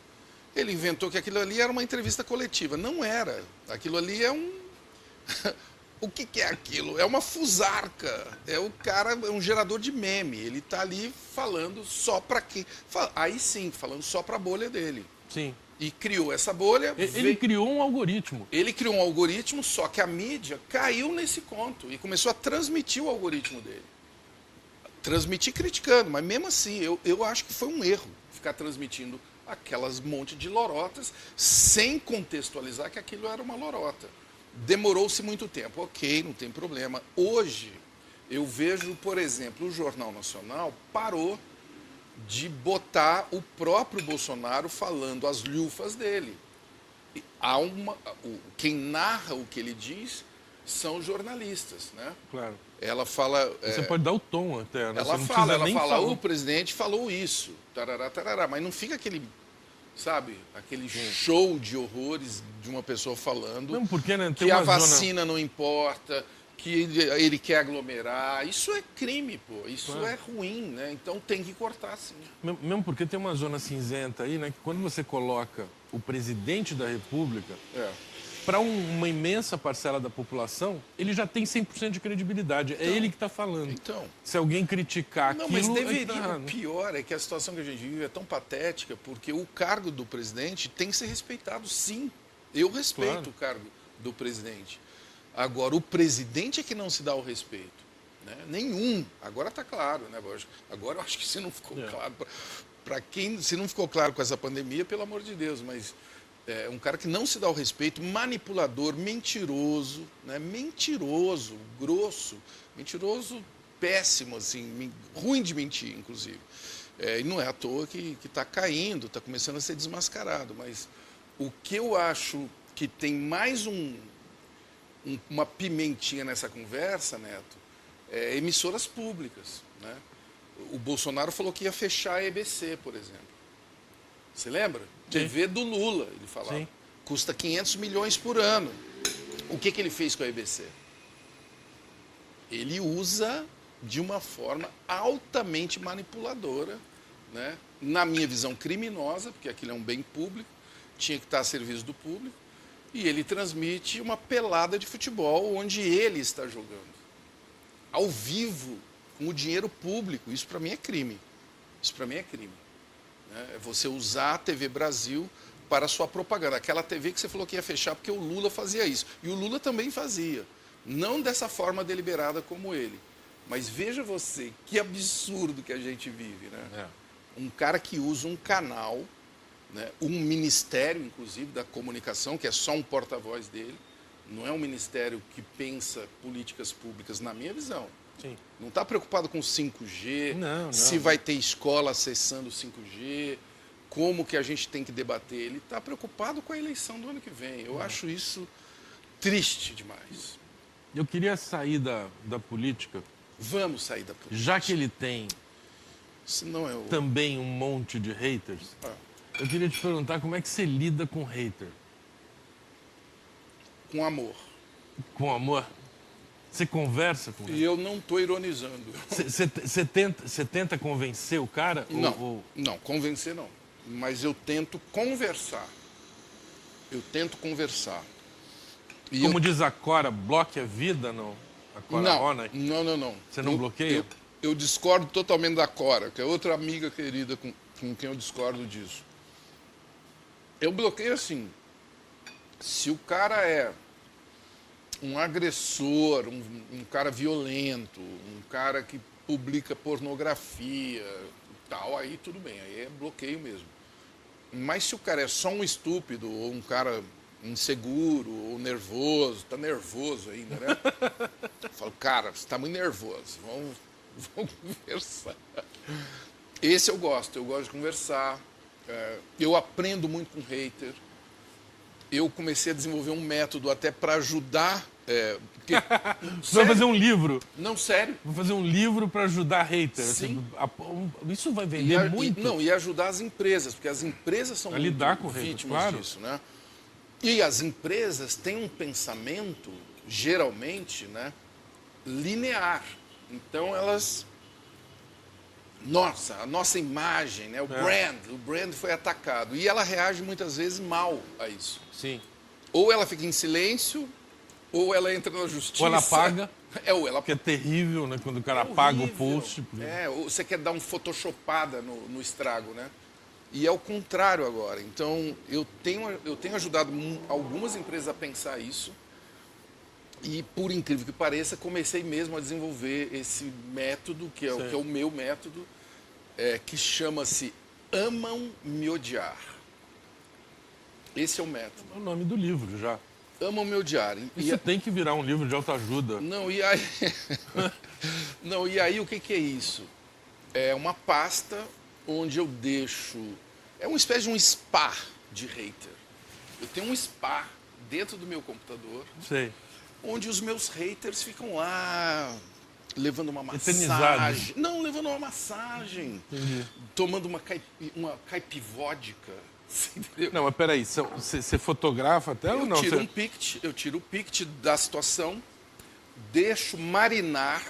Ele inventou que aquilo ali era uma entrevista coletiva. Não era. Aquilo ali é um... O que é aquilo? É uma fusarca. É um gerador de meme. Ele está ali falando só para quem... Aí sim, falando só para a bolha dele. Sim. E criou essa bolha... Ele criou um algoritmo. Ele criou um algoritmo, só que a mídia caiu nesse conto e começou a transmitir o algoritmo dele. Transmitir criticando, mas mesmo assim, eu acho que foi um erro ficar transmitindo aquelas monte de lorotas sem contextualizar que aquilo era uma lorota. Demorou-se muito tempo, ok, não tem problema. Hoje, eu vejo, por exemplo, o Jornal Nacional parou de botar o próprio Bolsonaro falando as lhufas dele. Quem narra o que ele diz são jornalistas, né? Claro. Ela fala... Você pode dar o tom até, né? Ela fala, o presidente falou isso, tarará, tarará, mas não fica aquele... Sabe, aquele show de horrores de uma pessoa falando não, porque, né, que a vacina não importa, que ele quer aglomerar. Isso é crime, pô. Isso é ruim, né? Então tem que cortar, sim. Mesmo porque tem uma zona cinzenta aí, né? Que quando você coloca o presidente da República, para uma imensa parcela da população, ele já tem 100% de credibilidade. Então, é ele que está falando. Então, se alguém criticar aquilo... Não, mas deveria. O pior é que a situação que a gente vive é tão patética, porque o cargo do presidente tem que ser respeitado, sim. Eu respeito o cargo do presidente. Agora, o presidente é que não se dá o respeito. Né? Nenhum. Agora está claro, né? Agora eu acho que se não ficou claro... Para quem... Se não ficou claro com essa pandemia, pelo amor de Deus, mas... É um cara que não se dá o respeito, manipulador, mentiroso, né? Mentiroso, grosso, mentiroso, péssimo, assim, ruim de mentir, inclusive. E não é à toa que está caindo, está começando a ser desmascarado. Mas o que eu acho que tem mais uma pimentinha nessa conversa, Neto, é emissoras públicas, né? O Bolsonaro falou que ia fechar a EBC, por exemplo. Você lembra? Sim. TV do Lula, ele falava. Sim. Custa 500 milhões por ano. O que ele fez com a EBC? Ele usa de uma forma altamente manipuladora, né? Na minha visão criminosa, porque aquilo é um bem público, tinha que estar a serviço do público, e ele transmite uma pelada de futebol onde ele está jogando. Ao vivo, com o dinheiro público. Isso para mim é crime. Isso para mim é crime. Né? É você usar a TV Brasil para a sua propaganda. Aquela TV que você falou que ia fechar porque o Lula fazia isso. E o Lula também fazia. Não dessa forma deliberada como ele. Mas veja você, que absurdo que a gente vive. Né? Um cara que usa um canal, né? Um ministério, inclusive, da comunicação, que é só um porta-voz dele. Não é um ministério que pensa políticas públicas, na minha visão. Sim. Não está preocupado com 5G, não. se vai ter escola acessando 5G, como que a gente tem que debater. Ele está preocupado com a eleição do ano que vem. Eu acho isso triste demais. Eu queria sair da política, Vamos sair da política. já que ele tem Senão eu... também um monte de haters. Eu queria te perguntar como é que você lida com hater? Com amor. Com amor? Você conversa com ele? E eu não estou ironizando. Você tenta convencer o cara? Não, não, convencer não. Mas eu tento conversar. Eu tento conversar. E Como diz a Cora, bloque a vida, não? A Cora Ronach? Não. Você não bloqueia? Eu discordo totalmente da Cora, que é outra amiga querida com quem eu discordo disso. Eu bloqueio assim. Se o cara é um agressor, um cara violento, um cara que publica pornografia e tal, aí tudo bem, aí é bloqueio mesmo. Mas se o cara é só um estúpido, ou um cara inseguro, ou nervoso, tá nervoso ainda, né? Eu falo, cara, você tá muito nervoso, vamos conversar. Esse eu gosto de conversar. Eu aprendo muito com hater. Eu comecei a desenvolver um método até para ajudar. Porque, Você vai fazer um livro? Não, sério. Vou fazer um livro para ajudar hater. Sim. Assim, isso vai vender muito. E ajudar as empresas, porque as empresas são muito lidar com hater, vítimas claro. disso, né? E as empresas têm um pensamento, geralmente, né, linear. Então elas... a nossa imagem, né, o brand foi atacado. E ela reage muitas vezes mal a isso. Sim. Ou ela fica em silêncio, ou ela entra na justiça. Ou ela apaga. Ou ela... Que é terrível, né? Quando o cara horrível. apaga o post. Ou você quer dar uma photoshopada no estrago, né? E é o contrário agora. Então, eu tenho ajudado algumas empresas a pensar isso. E, por incrível que pareça, comecei mesmo a desenvolver esse método, que é o meu método, que chama-se Amam Me Odiar. Esse é o método. É o nome do livro já. Amam Me Odiar. Isso tem que virar um livro de autoajuda. Não, e aí... Não, e aí o que é isso? É uma pasta onde eu deixo... É uma espécie de um spa de hater. Eu tenho um spa dentro do meu computador... Sei. Onde os meus haters ficam lá levando uma Eternizados. massagem. Não, levando uma massagem. Entendi. Tomando uma caipivódica. Entendeu? Não, mas peraí, você fotografa até ou não? Eu tiro o pict da situação, deixo marinar.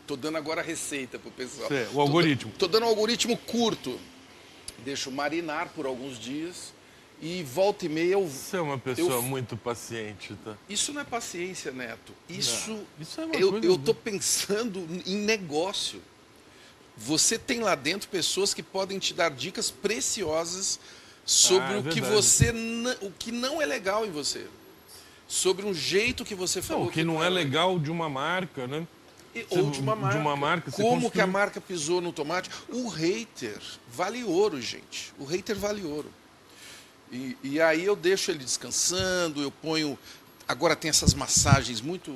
Estou dando agora a receita para o pessoal. O algoritmo. Estou dando um algoritmo curto. Deixo marinar por alguns dias. E volta e meia eu... Você é uma pessoa muito paciente, tá? Isso não é paciência, Neto. Isso é uma eu coisa... estou pensando em negócio. Você tem lá dentro pessoas que podem te dar dicas preciosas sobre o que não é legal em você. Sobre um jeito que você falou. O que não é legal de uma marca, né? Ou de uma marca. Como que a marca marca pisou no tomate. O hater vale ouro, gente. O hater vale ouro. E aí eu deixo ele descansando, eu ponho... Agora tem essas massagens muito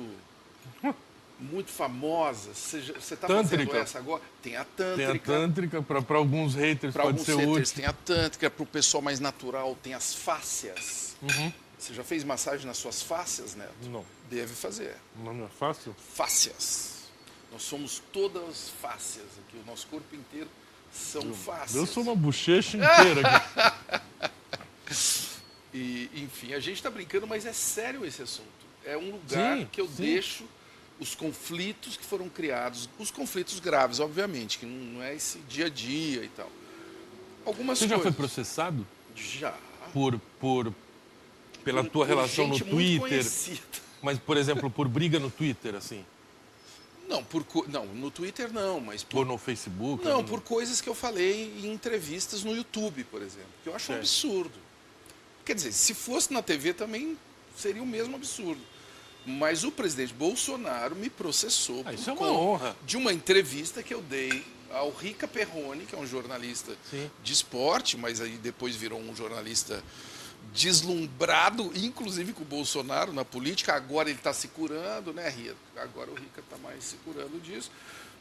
famosas. Você está fazendo essa agora? Tem a tântrica. Tem a tântrica, para alguns haters pode ser útil. Tem a tântrica, para o pessoal mais natural tem as fáscias. Uhum. Você já fez massagem nas suas fáscias, Neto? Não. Deve fazer. Não é fácil? Fáscias. Nós somos todas fáscias aqui, o nosso corpo inteiro são fáscias. Eu sou uma bochecha inteira aqui. E, enfim, a gente está brincando, mas é sério esse assunto. É um lugar que eu deixo os conflitos que foram criados, os conflitos graves, obviamente, que não é esse dia a dia e tal. Algumas Você já coisas. foi processado Já. Pela tua relação no gente muito Twitter? conhecida. Mas, por exemplo, por briga no Twitter, assim? Não, não, no Twitter não, mas Ou no Facebook? não, por coisas que eu falei em entrevistas no YouTube, por exemplo, que eu acho um Certo. absurdo. Quer dizer, se fosse na TV também seria o mesmo absurdo. Mas o presidente Bolsonaro me processou Ah, por isso é uma conta honra. de uma entrevista que eu dei ao Rica Perrone, que é um jornalista Sim. de esporte, mas aí depois virou um jornalista deslumbrado, inclusive com o Bolsonaro na política. Agora ele está se curando, né, Ria? Agora o Rica está mais se curando disso.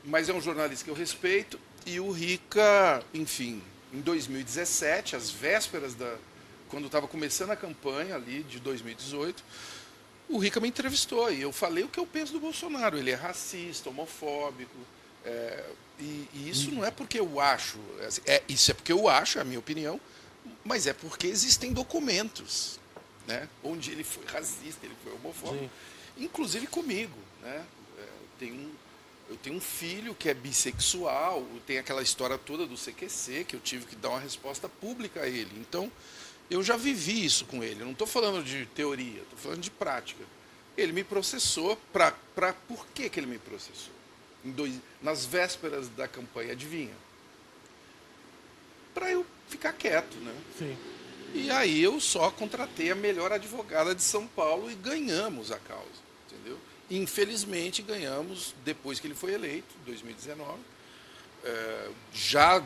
Mas é um jornalista que eu respeito. E o Rica, enfim, em 2017, às vésperas quando estava começando a campanha ali de 2018, o Rica me entrevistou e eu falei o que eu penso do Bolsonaro. Ele é racista, homofóbico. E isso não é porque eu acho. Isso é porque eu acho, é a minha opinião. Mas é porque existem documentos, né, onde ele foi racista, ele foi homofóbico, Sim. inclusive comigo, né? Eu tenho um filho que é bissexual, tem aquela história toda do CQC, que eu tive que dar uma resposta pública a ele. Então, eu já vivi isso com ele. Eu não estou falando de teoria, estou falando de prática. Ele me processou. Por que ele me processou? Nas vésperas da campanha, adivinha? Para eu ficar quieto, né? Sim. E aí eu só contratei a melhor advogada de São Paulo e ganhamos a causa, entendeu? Infelizmente ganhamos depois que ele foi eleito, 2019. Já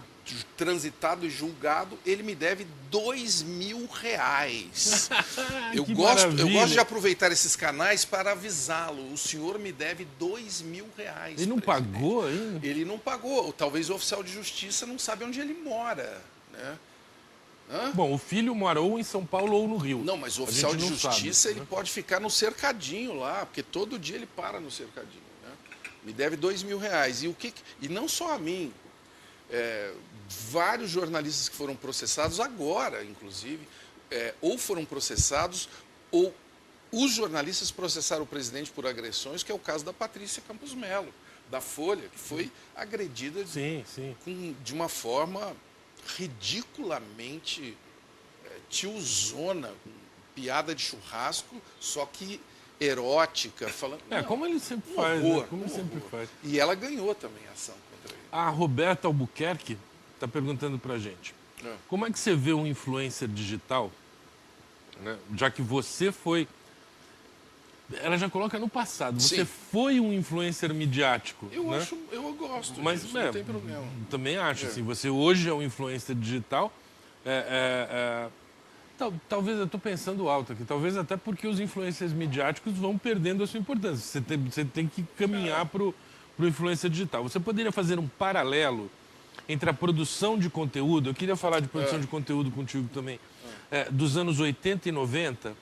transitado e julgado, ele me deve R$2.000. Eu Que gosto maravilha. de aproveitar esses canais para avisá-lo. O senhor me deve R$2.000. Ele não presidente. pagou ainda? Ele não pagou. Talvez o oficial de justiça não sabe onde ele mora, né? Hã? Bom, o filho mora ou em São Paulo ou no Rio. Não, mas o A oficial gente de não justiça sabe, ele né? pode ficar no cercadinho lá, porque todo dia ele para no cercadinho, né? Me deve R$2.000. E não só a mim. Vários jornalistas que foram processados agora, inclusive, ou foram processados, ou os jornalistas processaram o presidente por agressões, que é o caso da Patrícia Campos Melo, da Folha, que foi agredida Sim, sim. de uma forma ridiculamente tiozona, com piada de churrasco, só que erótica, falando. Não, Como ele sempre um faz, horror, né? Como ele um sempre horror. faz. E ela ganhou também a ação contra ele. A Roberta Albuquerque está perguntando pra gente. Como é que você vê um influencer digital, né? Já que você foi... Ela já coloca no passado. Você Sim. foi um influencer midiático, Eu né? acho, eu gosto Mas disso, não tem problema. também acho, assim, você hoje é um influencer digital. Talvez eu estou pensando alto aqui, talvez até porque os influencers midiáticos vão perdendo a sua importância. Você tem que caminhar para o influencer digital. Você poderia fazer um paralelo entre a produção de conteúdo, eu queria falar de produção de conteúdo contigo também, dos anos 80 e 90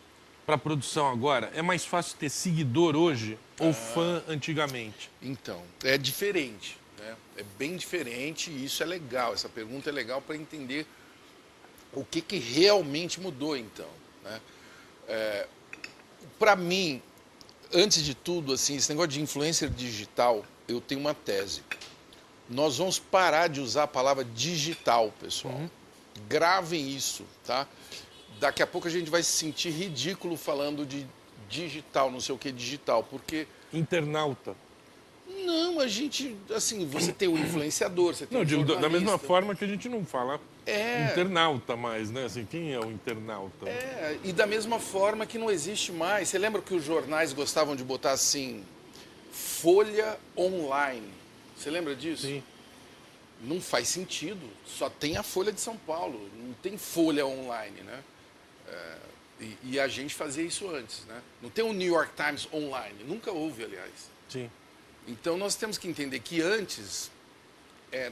para a produção agora. É mais fácil ter seguidor hoje ou fã antigamente? Então, é diferente, né? É bem diferente e isso é legal. Essa pergunta é legal para entender o que realmente mudou, então, né? Para mim, antes de tudo, assim, esse negócio de influencer digital, eu tenho uma tese. Nós vamos parar de usar a palavra digital, pessoal. Gravem isso, tá? Daqui a pouco a gente vai se sentir ridículo falando de digital, não sei o que digital, porque... Internauta. Não, a gente, assim, você tem o influenciador, você tem Não, o digo, da jornalista. mesma forma que a gente não fala É. internauta mais, né? Assim, quem é o internauta? E da mesma forma que não existe mais. Você lembra que os jornais gostavam de botar assim, Folha Online? Você lembra disso? Sim. Não faz sentido. Só tem a Folha de São Paulo, não tem Folha Online, né? E a gente fazia isso antes, né? Não tem o New York Times Online, nunca houve, aliás. Sim. Então nós temos que entender que antes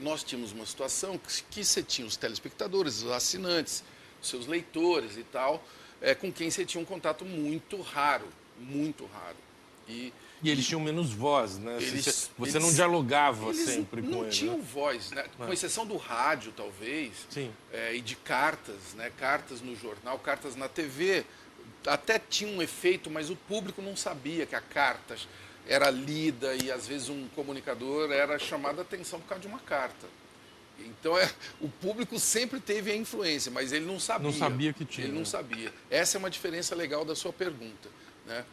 nós tínhamos uma situação que você tinha os telespectadores, os assinantes, os seus leitores e tal, com quem você tinha um contato muito raro, muito raro. E eles tinham menos voz, né? Você não eles- dialogava eles sempre com não eles. tinham Né? voz, né? Com exceção do rádio, talvez, Sim. e de cartas, né? Cartas no jornal, cartas na TV, até tinha um efeito, mas o público não sabia que a carta era lida e às vezes um comunicador era chamado a atenção por causa de uma carta. Então o público sempre teve a influência, mas ele não sabia. Não sabia que tinha. Ele não sabia. Essa é uma diferença legal da sua pergunta, né?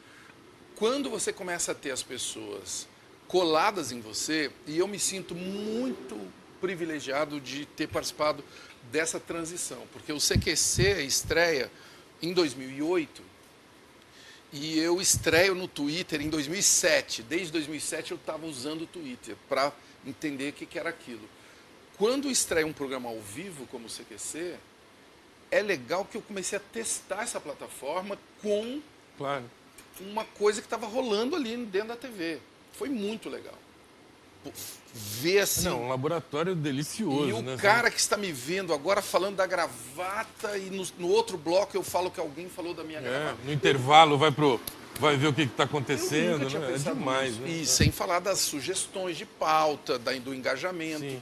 Quando você começa a ter as pessoas coladas em você, e eu me sinto muito privilegiado de ter participado dessa transição, porque o CQC estreia em 2008 e eu estreio no Twitter em 2007. Desde 2007 eu estava usando o Twitter para entender o que era aquilo. Quando estreia um programa ao vivo como o CQC, é legal que eu comecei a testar essa plataforma com Claro. uma coisa que estava rolando ali dentro da TV. Foi muito legal. Ver assim... Não, um laboratório delicioso, E o né? cara que está me vendo agora falando da gravata e no outro bloco eu falo que alguém falou da minha gravata. No intervalo vai ver o que está Eu acontecendo, nunca tinha né? É pensado demais, nisso. né? E sem falar das sugestões de pauta, do engajamento. Sim.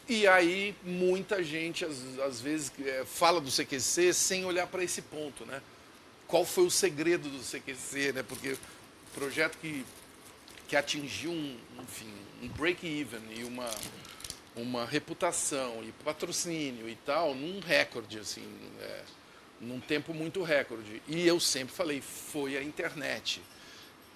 E aí muita gente, às vezes, fala do CQC sem olhar para esse ponto, né? Qual foi o segredo do CQC, né? Porque o projeto que atingiu um break-even e uma reputação e patrocínio e tal, num recorde, assim, num tempo muito recorde. E eu sempre falei, foi a internet.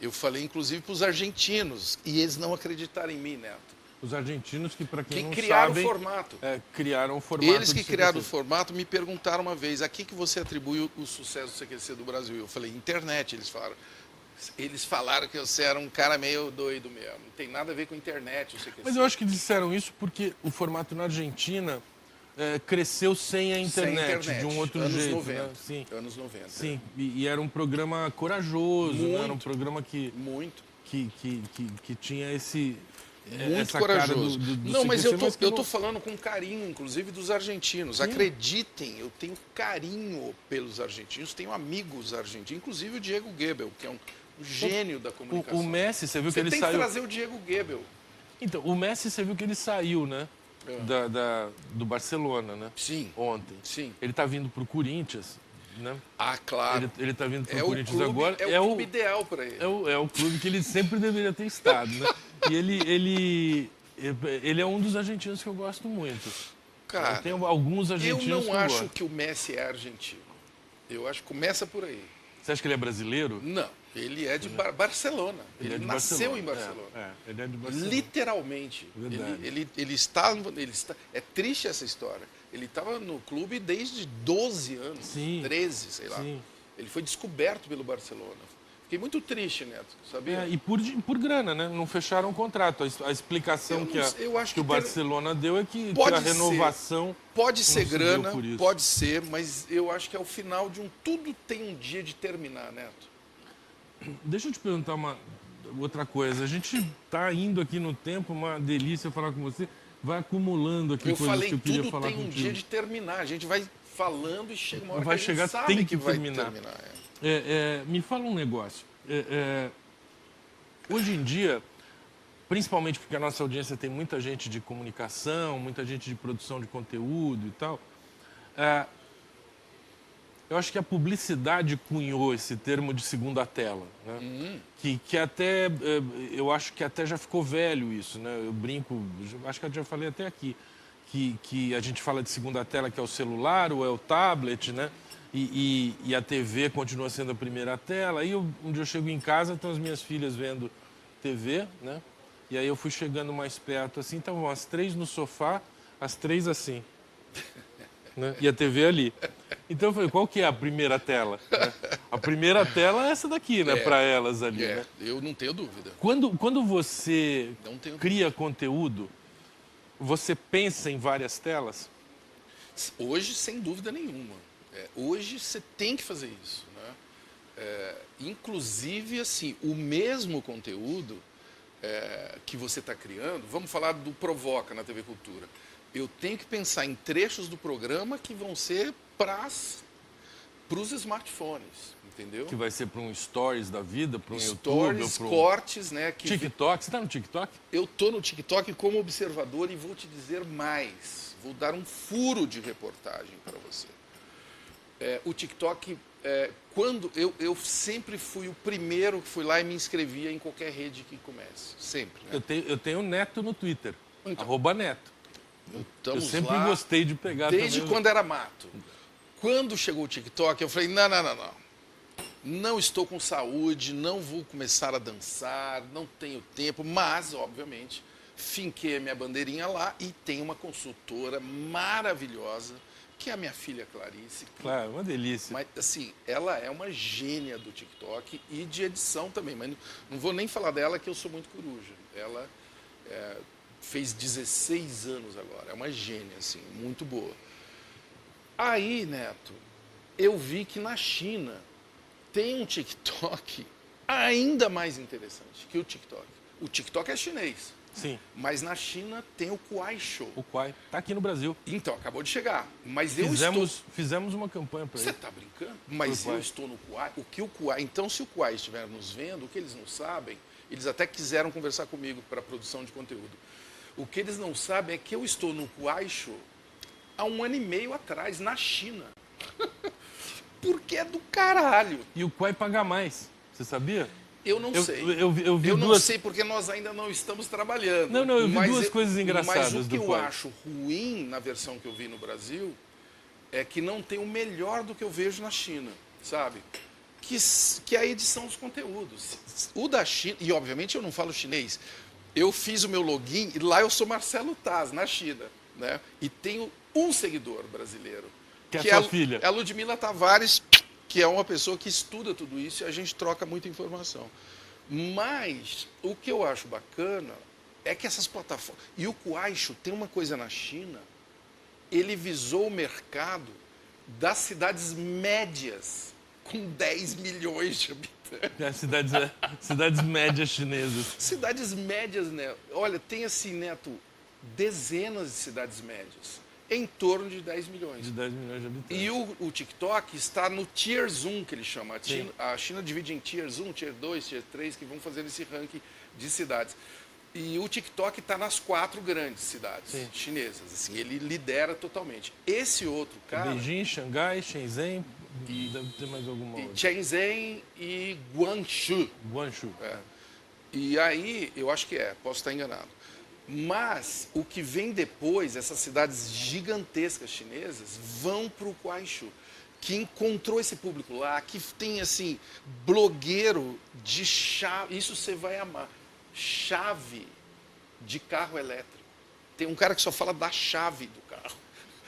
Eu falei, inclusive, para os argentinos, e eles não acreditaram em mim, Neto. Os argentinos que, para quem não criaram sabem... o formato. Criaram o formato. Eles que do criaram o CQC. formato me perguntaram uma vez, a que você atribui o sucesso do CQC do Brasil? Eu falei, internet. Eles falaram que você era um cara meio doido mesmo. Não tem nada a ver com internet o CQC. Mas eu acho que disseram isso porque o formato na Argentina cresceu sem a internet, de um outro anos jeito. 90. Né? Sim. Anos 90. Sim, e era um programa corajoso, né? Era um Muito. programa que tinha Muito essa corajoso. cara do Não, mas CQC, eu tô falando com carinho, inclusive, dos argentinos. Sim. Acreditem, eu tenho carinho pelos argentinos, tenho amigos argentinos, inclusive o Diego Goebel, que é um gênio da comunicação. O Messi, você viu que ele tem saiu... que trazer o Diego Goebel. Então, o Messi, você viu que ele saiu, né? Do Barcelona, né? Sim. Ontem. Sim. Ele tá vindo pro Corinthians, né? Ah, claro. Ele tá vindo pro É o Corinthians clube, agora. é o clube ideal para ele. É o clube que ele sempre deveria ter estado, né? E ele é um dos argentinos que eu gosto muito. Cara, eu tenho alguns eu argentinos não que eu acho gosto. que o Messi é argentino. Eu acho que começa por aí. Você acha que ele é brasileiro? Não, ele é de Barcelona. Ele é de nasceu Barcelona. em Barcelona. Ele é de Barcelona. Literalmente. Verdade. Ele está. É triste essa história. Ele estava no clube desde 12 anos, Sim. 13, sei lá. Sim. Ele foi descoberto pelo Barcelona. Fiquei muito triste, Neto, sabia? E por grana, né? Não fecharam o contrato. A explicação Eu acho que o Barcelona deu é que Pode a renovação... Pode ser se deu grana, por isso. pode ser, mas eu acho que é o final de tudo tem um dia de terminar, Neto. Deixa eu te perguntar uma outra coisa. A gente está indo aqui no tempo, uma delícia falar com você. Vai acumulando aqui Eu coisas falei, que eu queria tudo falar tem um contigo. dia de terminar. A gente vai falando e chega uma hora Vai que a chegar, gente sabe tem que que vai terminar. terminar. Me fala um negócio. Hoje em dia, principalmente porque a nossa audiência tem muita gente de comunicação, muita gente de produção de conteúdo e tal, eu acho que a publicidade cunhou esse termo de segunda tela, né? Que até, eu acho que até já ficou velho isso, né? Eu brinco, acho que eu já falei até aqui, que a gente fala de segunda tela, que é o celular ou é o tablet, né? E a TV continua sendo a primeira tela. Aí um dia eu chego em casa, estão as minhas filhas vendo TV, né? E aí eu fui chegando mais perto, assim, estavam as 3 no sofá, as 3 assim, né? E a TV ali. Então eu falei, qual que é a primeira tela? Né? A primeira tela é essa daqui, né? Para elas ali, né? Eu não tenho dúvida. Quando você Não tenho cria conteúdo, você pensa em várias telas? Hoje, sem dúvida nenhuma. Hoje você tem que fazer isso, né? Inclusive, assim, o mesmo conteúdo que você está criando, vamos falar do Provoca na TV Cultura. Eu tenho que pensar em trechos do programa que vão ser para os smartphones, entendeu? Que vai ser para um Stories da vida, para um Stories, YouTube, para um cortes, né? TikTok. Você está no TikTok? Eu estou no TikTok como observador e vou te dizer mais. Vou dar um furo de reportagem para você. O TikTok, quando eu sempre fui o primeiro que fui lá e me inscrevia em qualquer rede que comece. Sempre. Né? Eu tenho Neto no Twitter. Então. @Neto. Eu Estamos sempre lá gostei de pegar desde também. quando era mato. Quando chegou o TikTok, eu falei, não. Não estou com saúde, não vou começar a dançar, não tenho tempo, mas, obviamente, finquei a minha bandeirinha lá e tem uma consultora maravilhosa, que é a minha filha Clarice. Claro, uma delícia. Mas, assim, ela é uma gênia do TikTok e de edição também, mas não vou nem falar dela que eu sou muito coruja. Ela fez 16 anos agora, é uma gênia, assim, muito boa. Aí, Neto, eu vi que na China tem um TikTok ainda mais interessante que o TikTok. O TikTok é chinês. Sim. Mas na China tem o Kuaishou. O Quai tá aqui no Brasil. Então, acabou de chegar. Mas Fizemos uma campanha para Você ele. está brincando? Mas eu estou no Kuai. Então, se o Kuai estiver nos vendo, o que eles não sabem, eles até quiseram conversar comigo para a produção de conteúdo. O que eles não sabem é que eu estou no Kuaishou há 1 ano e meio atrás, na China. Porque é do caralho. E o Quai paga mais. Você sabia? Eu não sei. Eu vi Eu não duas... sei porque nós ainda não estamos trabalhando. Não, eu vi Mas duas coisas engraçadas Mas o que do eu Quai. acho ruim na versão que eu vi no Brasil é que não tem o melhor do que eu vejo na China, sabe? Que é a edição dos conteúdos. O da China, e obviamente eu não falo chinês, eu fiz o meu login e lá eu sou Marcelo Taz, na China, né? E tenho um seguidor brasileiro. Que é a sua filha. É a Ludmila Tavares, que é uma pessoa que estuda tudo isso e a gente troca muita informação. Mas o que eu acho bacana é que essas plataformas... E o Kuaishou tem uma coisa na China, ele visou o mercado das cidades médias, com 10 milhões de habitantes. Cidades médias chinesas. Cidades médias, né? Olha, tem assim, Neto, dezenas de cidades médias, em torno de 10 milhões. De 10 milhões de habitantes. E o TikTok está no Tier 1, que ele chama. A China divide em Tiers 1, Tier 2, Tier 3, que vão fazer esse ranking de cidades. E o TikTok está nas 4 grandes cidades chinesas. Assim, ele lidera totalmente. Esse outro cara... Beijing, Xangai, Shenzhen, deve ter mais alguma outra. Shenzhen e Guangzhou. Guangzhou. E aí, eu acho que posso estar enganado. Mas o que vem depois, essas cidades gigantescas chinesas, vão para o Kuaishou, que encontrou esse público lá, que tem, assim, blogueiro de chave, isso você vai amar, chave de carro elétrico. Tem um cara que só fala da chave do carro.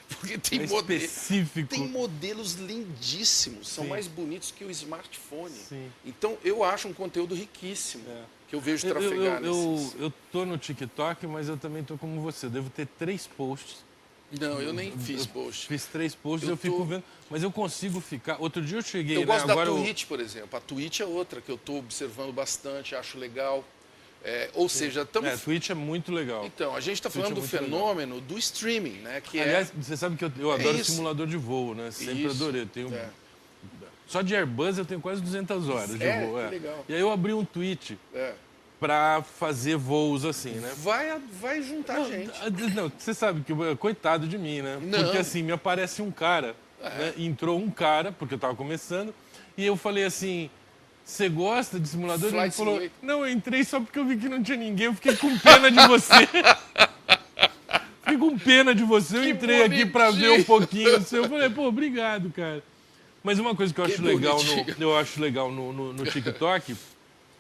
Porque tem, específico. Tem modelos lindíssimos, são Sim. mais bonitos que o smartphone. Sim. Então, eu acho um conteúdo riquíssimo. Que eu vejo trafegar nesses... Eu tô no TikTok, mas eu também tô como você. Eu devo ter 3 posts. Não, eu nem fiz post. Fiz 3 posts, eu fico vendo. Mas eu consigo ficar... Outro dia eu cheguei... Eu gosto da agora Twitch, por exemplo. A Twitch é outra que eu estou observando bastante, acho legal. Ou seja, estamos... A Twitch é muito legal. Então, a gente está falando do fenômeno do streaming, né? Que Aliás, você sabe que eu adoro isso. simulador de voo, né? Sempre Isso. adorei. Tenho... Só de Airbus eu tenho quase 200 horas de voo. Que legal. E aí eu abri um Twitch para fazer voos assim, né? Vai juntar gente. Não, você sabe que coitado de mim, né? Não. Porque assim, me aparece um cara, né? Entrou um cara, porque eu tava começando, e eu falei assim, você gosta de simulador? Ele falou, Simulator. não, eu entrei só porque eu vi que não tinha ninguém, eu fiquei com pena de você. Fiquei com pena de você, eu entrei aqui para ver um pouquinho. Eu falei, pô, obrigado, cara. Mas uma coisa que eu acho legal no TikTok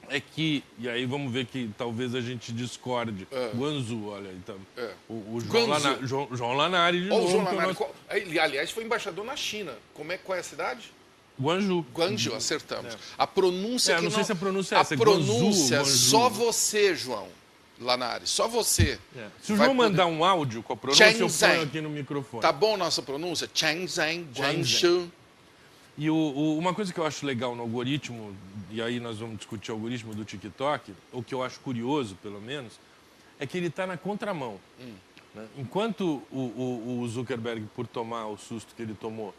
é que, e aí vamos ver que talvez a gente discorde. Guangzhou, olha aí, tá. O João Lanari de novo. João Lanari. Ele, aliás, foi embaixador na China. Qual é a cidade? Guangzhou, acertamos. A pronúncia não sei se a pronúncia é essa. A pronúncia, Guangzhou. só você, João Lanari, só você. Se o João mandar um áudio com a pronúncia, eu Shenzhen. ponho aqui no microfone. Tá bom nossa pronúncia? Shenzhen, Guangzhou. E uma coisa que eu acho legal no algoritmo, e aí nós vamos discutir o algoritmo do TikTok, o que eu acho curioso, pelo menos, é que ele está na contramão. Né? Enquanto o Zuckerberg, por tomar o susto que ele tomou,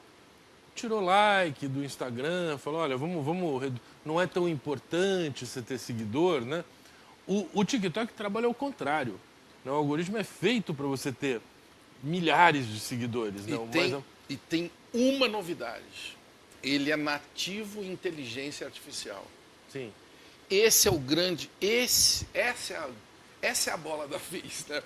tirou like do Instagram, falou, olha, não é tão importante você ter seguidor, né? O TikTok trabalha ao contrário. Né? O algoritmo é feito para você ter milhares de seguidores. E tem uma novidade. Ele é nativo em inteligência artificial. Sim. Esse é o grande... Essa é a bola da vez, né?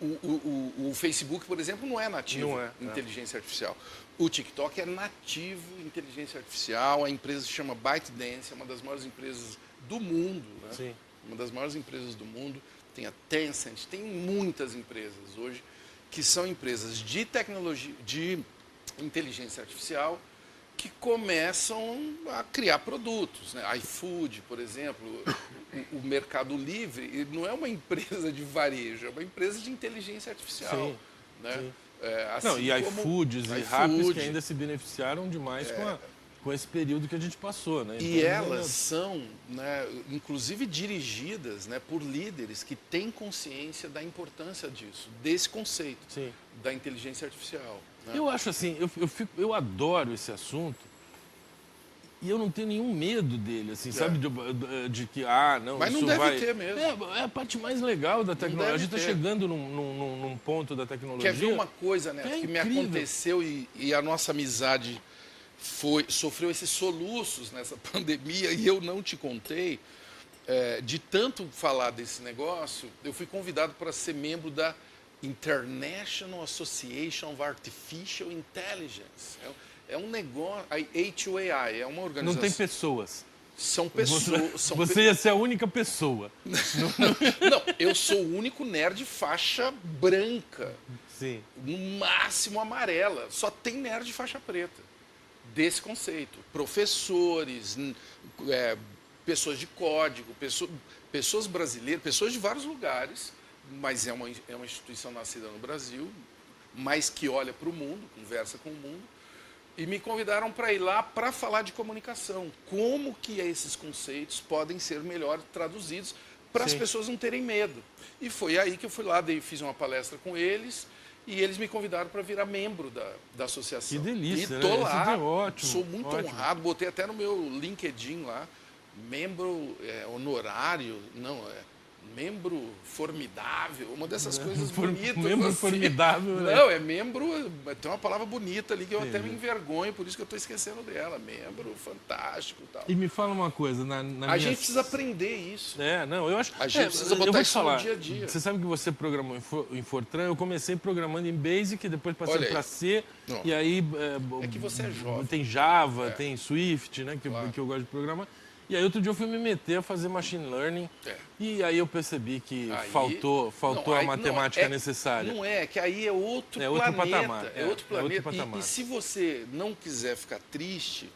O Facebook, por exemplo, não é nativo em inteligência artificial. O TikTok é nativo em inteligência artificial. A empresa se chama ByteDance, é uma das maiores empresas do mundo. Né? Sim. Uma das maiores empresas do mundo. Tem a Tencent, tem muitas empresas hoje que são empresas de tecnologia, de inteligência artificial, que começam a criar produtos, né? iFood, por exemplo, o Mercado Livre não é uma empresa de varejo, é uma empresa de inteligência artificial. Sim, Né? sim. Assim Não, e iFoods e Rappi que ainda se beneficiaram demais com esse período que a gente passou. Né? E então, elas são, né, inclusive, dirigidas, né, por líderes que têm consciência da importância disso, desse conceito da inteligência artificial. Né? Eu acho assim, eu adoro esse assunto e eu não tenho nenhum medo dele, assim, sabe? De que, não, mas isso não deve vai... ter mesmo. É a parte mais legal da tecnologia. A gente está chegando num ponto da tecnologia... Quer ver uma coisa, né, que me aconteceu e a nossa amizade sofreu esses soluços nessa pandemia e eu não te contei. De tanto falar desse negócio, eu fui convidado para ser membro da International Association of Artificial Intelligence. É um negócio, a A2AI, é uma organização... Não tem pessoas. São pessoas... Você ia ser a única pessoa. Não, eu sou o único nerd faixa branca. Sim. No máximo amarela. Só tem nerd faixa preta. Desse conceito. Professores, pessoas de código, pessoas brasileiras, pessoas de vários lugares, mas é uma instituição nascida no Brasil, mas que olha para o mundo, conversa com o mundo, e me convidaram para ir lá para falar de comunicação. Como que esses conceitos podem ser melhor traduzidos para as pessoas não terem medo. E foi aí que eu fui lá, fiz uma palestra com eles, e eles me convidaram para virar membro da associação. Que delícia, e tô né? lá, Isso é ótimo, sou muito honrado, botei até no meu LinkedIn lá, membro honorário, membro formidável, uma dessas coisas bonitas. Membro assim. formidável, né? Não, membro, tem uma palavra bonita ali que eu até me envergonho, por isso que eu estou esquecendo dela. Membro fantástico e tal. E me fala uma coisa, a gente precisa aprender isso. Eu acho... A gente precisa botar isso no dia a dia. Você sabe que você programou em Fortran, eu comecei programando em Basic, depois passei para C, e aí... É que você é jovem. Tem Java, tem Swift, né, que eu gosto de programar. E aí outro dia eu fui me meter a fazer machine learning e aí eu percebi que faltou a matemática necessária. Não é, que aí é outro patamar. É outro planeta. E se você não quiser ficar triste,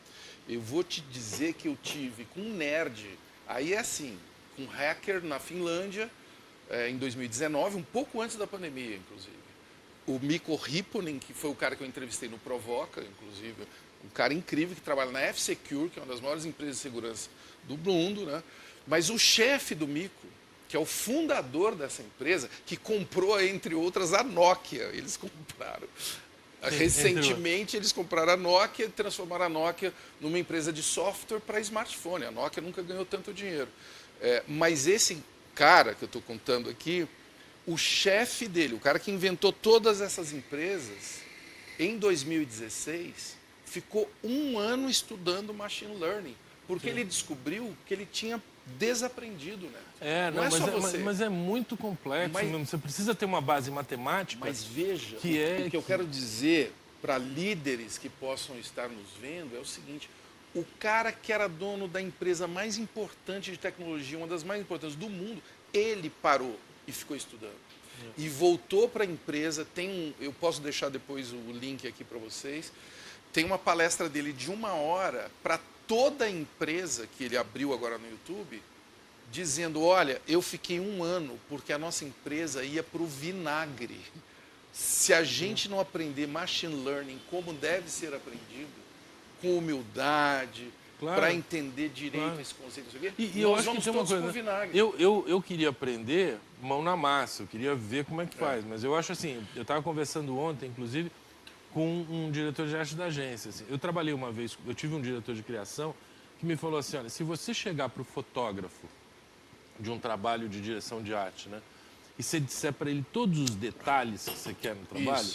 eu vou te dizer que eu tive com um nerd, aí é assim, com um hacker na Finlândia, em 2019, um pouco antes da pandemia, inclusive. O Mikko Hyppönen, que foi o cara que eu entrevistei no Provoca, inclusive, um cara incrível que trabalha na F-Secure, que é uma das maiores empresas de segurança do mundo, né? Mas o chefe do Mikko, que é o fundador dessa empresa, que comprou, entre outras, a Nokia. Eles compraram. Recentemente, eles compraram a Nokia e transformaram a Nokia numa empresa de software para smartphone. A Nokia nunca ganhou tanto dinheiro. Mas esse cara que eu estou contando aqui, o chefe dele, o cara que inventou todas essas empresas, em 2016... ficou um ano estudando machine learning, porque ele descobriu que ele tinha desaprendido, né? Mas é muito complexo mesmo. Você precisa ter uma base matemática. Mas veja, o que eu quero dizer para líderes que possam estar nos vendo é o seguinte: o cara que era dono da empresa mais importante de tecnologia, uma das mais importantes do mundo, ele parou e ficou estudando. E voltou para a empresa. Eu posso deixar depois o link aqui para vocês. Tem uma palestra dele de 1 hora para toda a empresa que ele abriu agora no YouTube, dizendo, olha, eu fiquei 1 ano porque a nossa empresa ia para o vinagre. Se a gente não aprender machine learning como deve ser aprendido, com humildade, para entender direito esse conceito, e eu acho que tem uma coisa, vinagre. Eu queria aprender mão na massa, eu queria ver como é que faz, mas eu acho assim, eu estava conversando ontem, inclusive, com um diretor de arte da agência. Assim. Eu trabalhei uma vez, eu tive um diretor de criação que me falou assim, olha, se você chegar para o fotógrafo de um trabalho de direção de arte, né, e você disser para ele todos os detalhes que você quer no trabalho,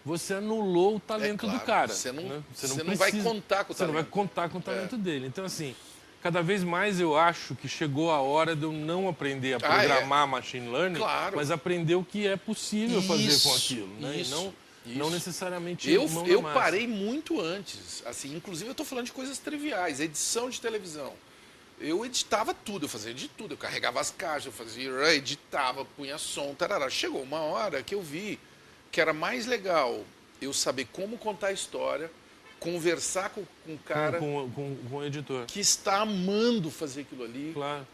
você anulou o talento claro, do cara. você não- né? você não vai contar com o Você não vai talento. contar com o talento dele. Então, assim, cada vez mais eu acho que chegou a hora de eu não aprender a programar machine learning, Claro. mas aprender o que é possível fazer com Isso, aquilo. Né? isso, E não necessariamente Eu mão na massa. parei muito antes. Assim, inclusive, eu estou falando de coisas triviais, edição de televisão. Eu editava tudo, eu fazia de tudo. Eu carregava as caixas, eu fazia, editava, punha som, tarará. Chegou uma hora que eu vi que era mais legal eu saber como contar a história, conversar com o cara Com o editor. que está amando fazer aquilo ali. Claro.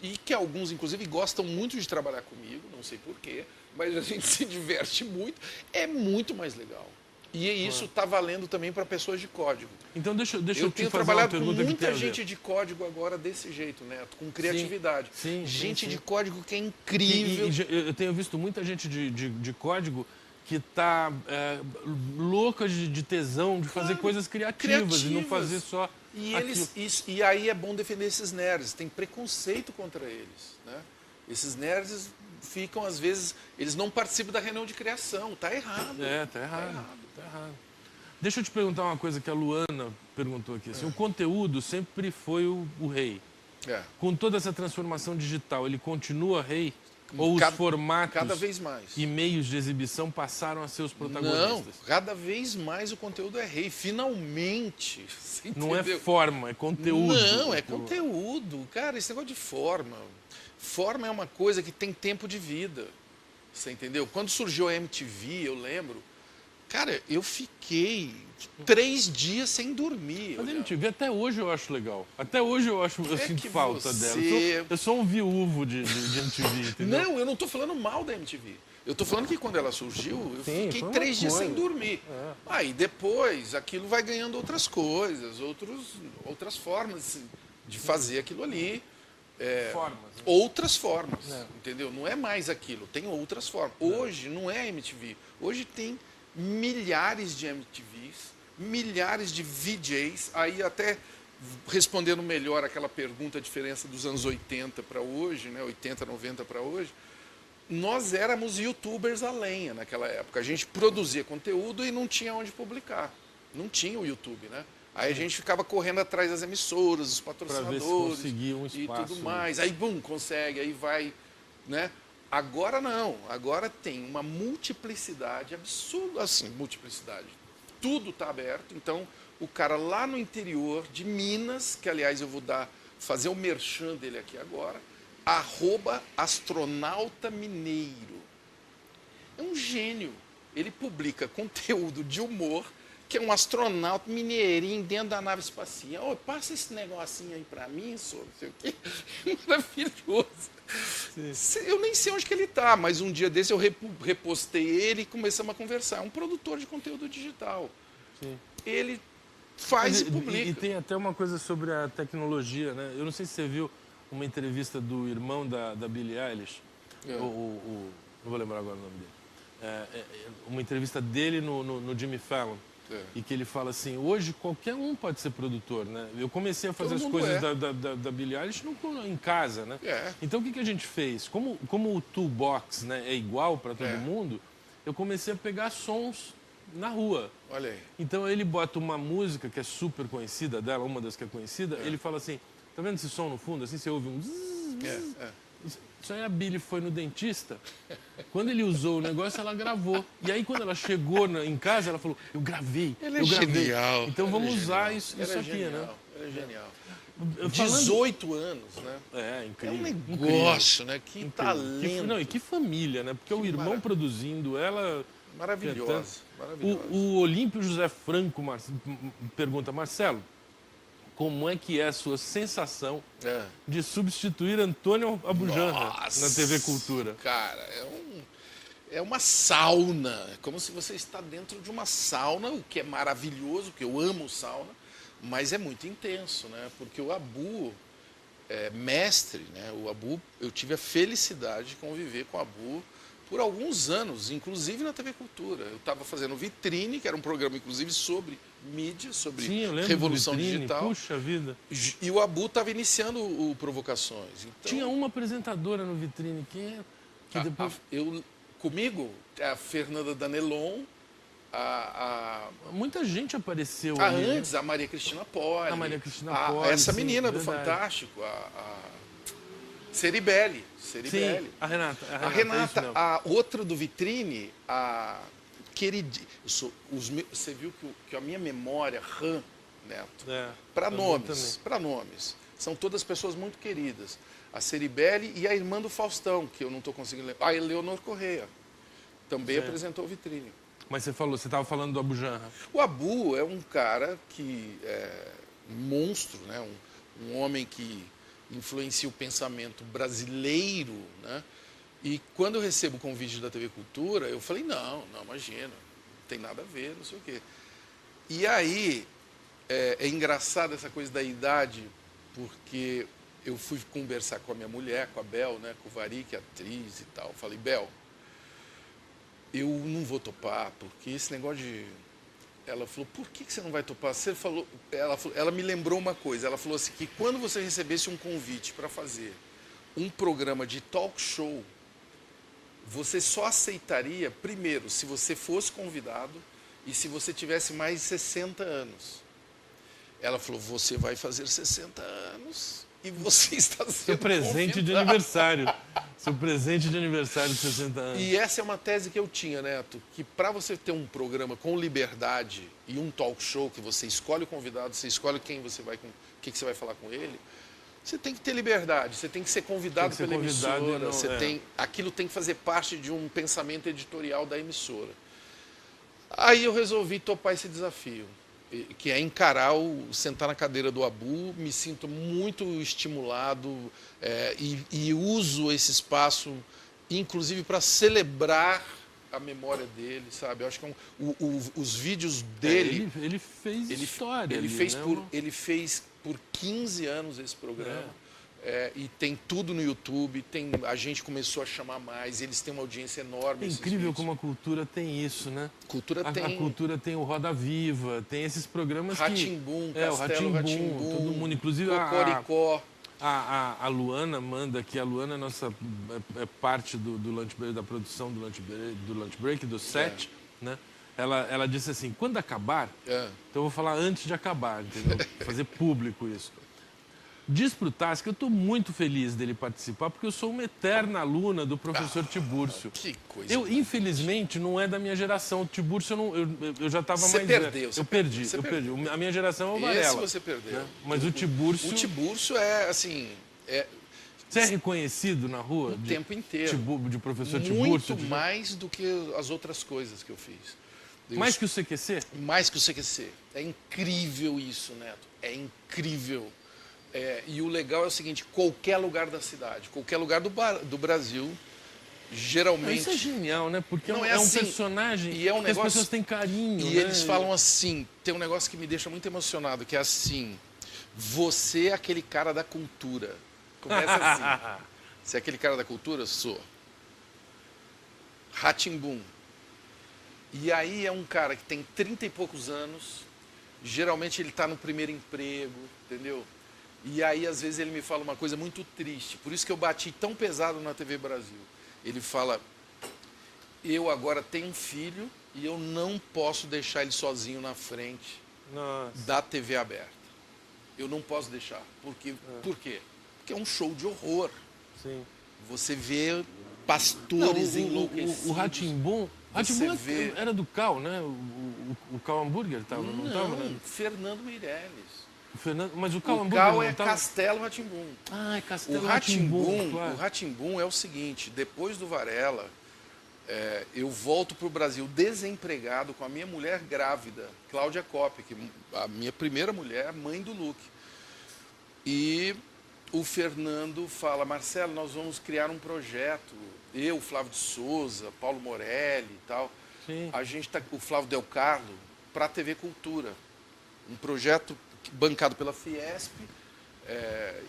E que alguns, inclusive, gostam muito de trabalhar comigo, não sei porquê, mas a gente se diverte muito. É muito mais legal. E isso está valendo também para pessoas de código. Então, deixa eu te Eu tenho fazer uma trabalhado com pergunta que tem muita a ver. gente de código agora desse jeito, Neto, com criatividade. Sim, gente sim. de código que é incrível. Eu tenho visto muita gente de código que está louca de tesão de fazer coisas criativas e não fazer só E, aquilo. e aí é bom defender esses nerds. Tem preconceito contra eles. Né? Esses nerds ficam, às vezes, eles não participam da reunião de criação. Tá errado. Tá errado. Deixa eu te perguntar uma coisa que a Luana perguntou aqui. Assim, o conteúdo sempre foi o rei. É. Com toda essa transformação digital, ele continua rei? Ou os formatos cada vez mais. e meios de exibição passaram a ser os protagonistas? Não, cada vez mais o conteúdo é rei. Finalmente. Você Não é entendeu? forma, é conteúdo. Não, é conteúdo. Cara, esse negócio de forma. Forma é uma coisa que tem tempo de vida. Você entendeu? Quando surgiu a MTV, eu lembro, cara, eu fiquei 3 dias sem dormir. Mas a MTV até hoje eu acho legal. Até hoje eu sinto que falta você- dela. Eu sou um viúvo de MTV, entendeu? Não, eu não estou falando mal da MTV. Eu estou falando que quando ela surgiu, eu Sim, fiquei foi uma 3 dias sem coisa. dormir. Aí depois aquilo vai ganhando outras coisas, outras formas de fazer aquilo ali. Formas. Né? Outras formas, entendeu? Não é mais aquilo, tem outras formas. Hoje não é MTV. Hoje tem milhares de MTVs, milhares de VJs. Aí até respondendo melhor aquela pergunta, a diferença dos anos 80 para hoje, né? 80, 90 para hoje, nós éramos youtubers a lenha naquela época. A gente produzia conteúdo e não tinha onde publicar. Não tinha o YouTube, né? Aí a gente ficava correndo atrás das emissoras, dos patrocinadores conseguia um e espaço. tudo mais. Aí, bum, consegue, aí vai, né? Agora não, agora tem uma multiplicidade absurda, assim, multiplicidade. Tudo está aberto, então o cara lá no interior de Minas, que aliás eu vou fazer o merchan dele aqui agora, @astronauta-mineiro. É um gênio. Ele publica conteúdo de humor, que é um astronauta mineirinho dentro da nave espacial. Passa esse negocinho aí pra mim, senhor, não sei o quê. Maravilhoso. Eu nem sei onde que ele tá, mas um dia desse eu repostei ele e começamos a conversar. É um produtor de conteúdo digital. Sim. Ele faz e publica. E tem até uma coisa sobre a tecnologia, né? Eu não sei se você viu uma entrevista do irmão da Billie Eilish, não vou lembrar agora o nome dele. Uma entrevista dele no Jimmy Fallon. E que ele fala assim, hoje qualquer um pode ser produtor, né? Eu comecei a fazer as coisas da Billie Eilish em casa, né? Então o que a gente fez? Como o toolbox, né, é igual para todo mundo, eu comecei a pegar sons na rua. Olha aí. Então ele bota uma música que é super conhecida dela, uma das que é conhecida, ele fala assim, tá vendo esse som no fundo? Assim você ouve um zzz, Isso aí a Billie foi no dentista. Quando ele usou o negócio, ela gravou. E aí, quando ela chegou em casa, ela falou, eu gravei. Ele é eu gravei. genial. Então Ele vamos é usar genial. isso Ele é aqui, genial. né? Ele é genial. Falando- 18 anos, né? É, É incrível. um incrível. negócio, né? Que Incrível. talento. Não, e que família, né? Porque o irmão maravilha. produzindo, ela... Maravilhosa. Maravilhosa. O Olímpio José Franco pergunta, Marcelo, como é que é a sua sensação de substituir Antônio Abujanra na TV Cultura? Cara, é uma sauna. É como se você está dentro de uma sauna, o que é maravilhoso, porque eu amo sauna, mas é muito intenso, né? Porque o Abu é mestre, né? O Abu, eu tive a felicidade de conviver com o Abu por alguns anos, inclusive na TV Cultura. Eu estava fazendo Vitrine, que era um programa, inclusive, sobre mídia, sobre Sim, eu lembro revolução do Vitrine, digital. Puxa vida. E o Abu estava iniciando o Provocações. Então, Tinha uma apresentadora no Vitrine que depois... comigo, a Fernanda Danelon Muita gente apareceu Ah, ali, né? antes, a Maria Cristina Poli. A Maria Cristina Poli, essa sim, menina do verdade. Fantástico, a Ceribelli. Sim, a Renata. A Renata, isso mesmo. a outra do Vitrine, a querida. Você viu que a minha memória, Neto, para nomes, são todas pessoas muito queridas. A Ceribelli e a irmã do Faustão, que eu não estou conseguindo lembrar. A Eleonor Corrêa, também apresentou o Vitrine. Mas você estava falando do Abu Janra. O Abu é um cara que é um monstro, né? Um homem que influencia o pensamento brasileiro, né? E quando eu recebo o convite da TV Cultura, eu falei, não, imagina, não tem nada a ver, não sei o quê. E aí, é engraçado essa coisa da idade, porque eu fui conversar com a minha mulher, com a Bel, né? Com o Vari, que é atriz e tal. Eu falei, Bel, eu não vou topar, porque esse negócio de... Ela falou, por que você não vai topar? Você falou... Ela me lembrou uma coisa, ela falou assim, que quando você recebesse um convite para fazer um programa de talk show, você só aceitaria, primeiro, se você fosse convidado e se você tivesse mais de 60 anos. Ela falou, você vai fazer 60 anos e você está sendo Seu presente de convidado. aniversário. Seu presente de aniversário de 60 anos. E essa é uma tese que eu tinha, Neto, que para você ter um programa com liberdade e um talk show, que você escolhe o convidado, você escolhe quem você vai, o que você vai falar com ele, você tem que ter liberdade, você tem que ser convidado pela emissora, aquilo tem que fazer parte de um pensamento editorial da emissora. Aí eu resolvi topar esse desafio, que é encarar sentar na cadeira do Abu, me sinto muito estimulado e uso esse espaço, inclusive, para celebrar a memória dele, sabe? Eu acho que os vídeos dele... Ele fez história. Ele fez por 15 anos esse programa. E tem tudo no YouTube, a gente começou a chamar mais, eles têm uma audiência enorme. É incrível como a cultura tem isso, né? A cultura tem o Roda Viva, tem esses programas Rá-Tim-Bum, o Rá-Tim-Bum, todo mundo, inclusive Cocoricó. A Luana manda aqui, a Luana é nossa parte do Lunch Break, da produção do Lunch Break, do set, né? Ela disse assim, quando acabar, então eu vou falar antes de acabar, entendeu? Fazer público isso. Diz pro Tassi que eu estou muito feliz dele participar, porque eu sou uma eterna aluna do professor Tibúrcio. Que coisa. Infelizmente, não é da minha geração. O Tibúrcio, eu já estava mais... Você perdi. A minha geração é o Varela. Esse você perdeu. Né? Mas o Tibúrcio... O Tibúrcio é, assim... Você é reconhecido na rua? O tempo inteiro. De professor Muito Tibúrcio? mais do que as outras coisas que eu fiz. Mais que o CQC? Mais que o CQC. É incrível isso, Neto. É incrível. E o legal é o seguinte, qualquer lugar da cidade, qualquer lugar do Brasil, geralmente... Isso é genial, né? Porque não é um assim, personagem e é um que negócio, as pessoas têm carinho, E né? eles falam assim, tem um negócio que me deixa muito emocionado, que é assim, você é aquele cara da cultura. Começa assim, você é aquele cara da cultura? Sou. Rá-Tim-Bum. E aí é um cara que tem 30 e poucos anos, geralmente ele está no primeiro emprego, entendeu? E aí, às vezes, ele me fala uma coisa muito triste. Por isso que eu bati tão pesado na TV Brasil. Ele fala, eu agora tenho um filho e eu não posso deixar ele sozinho na frente da TV aberta. Eu não posso deixar. Por quê? Porque é um show de horror. Sim. Você vê pastores enlouquecidos. O Rá-Tim-Bum... Rá-Tim-Bum era do Cal, né? O Cal Hambúrguer não estava, né? Fernando Meirelles. Mas o Cal O Hambúrguer Cal é não tava... Castelo Rá-Tim-Bum. Ah, é Castelo O Rá-Tim-Bum, claro. O Rá-Tim-Bum é o seguinte, depois do Varela, eu volto para o Brasil desempregado com a minha mulher grávida, Cláudia Kopp, que a minha primeira mulher, mãe do Luke. E o Fernando fala, Marcelo, nós vamos criar um projeto, eu, Flávio de Souza, Paulo Morelli e tal, a gente tá, o Flávio Del Carlo, para a TV Cultura, um projeto bancado pela Fiesp,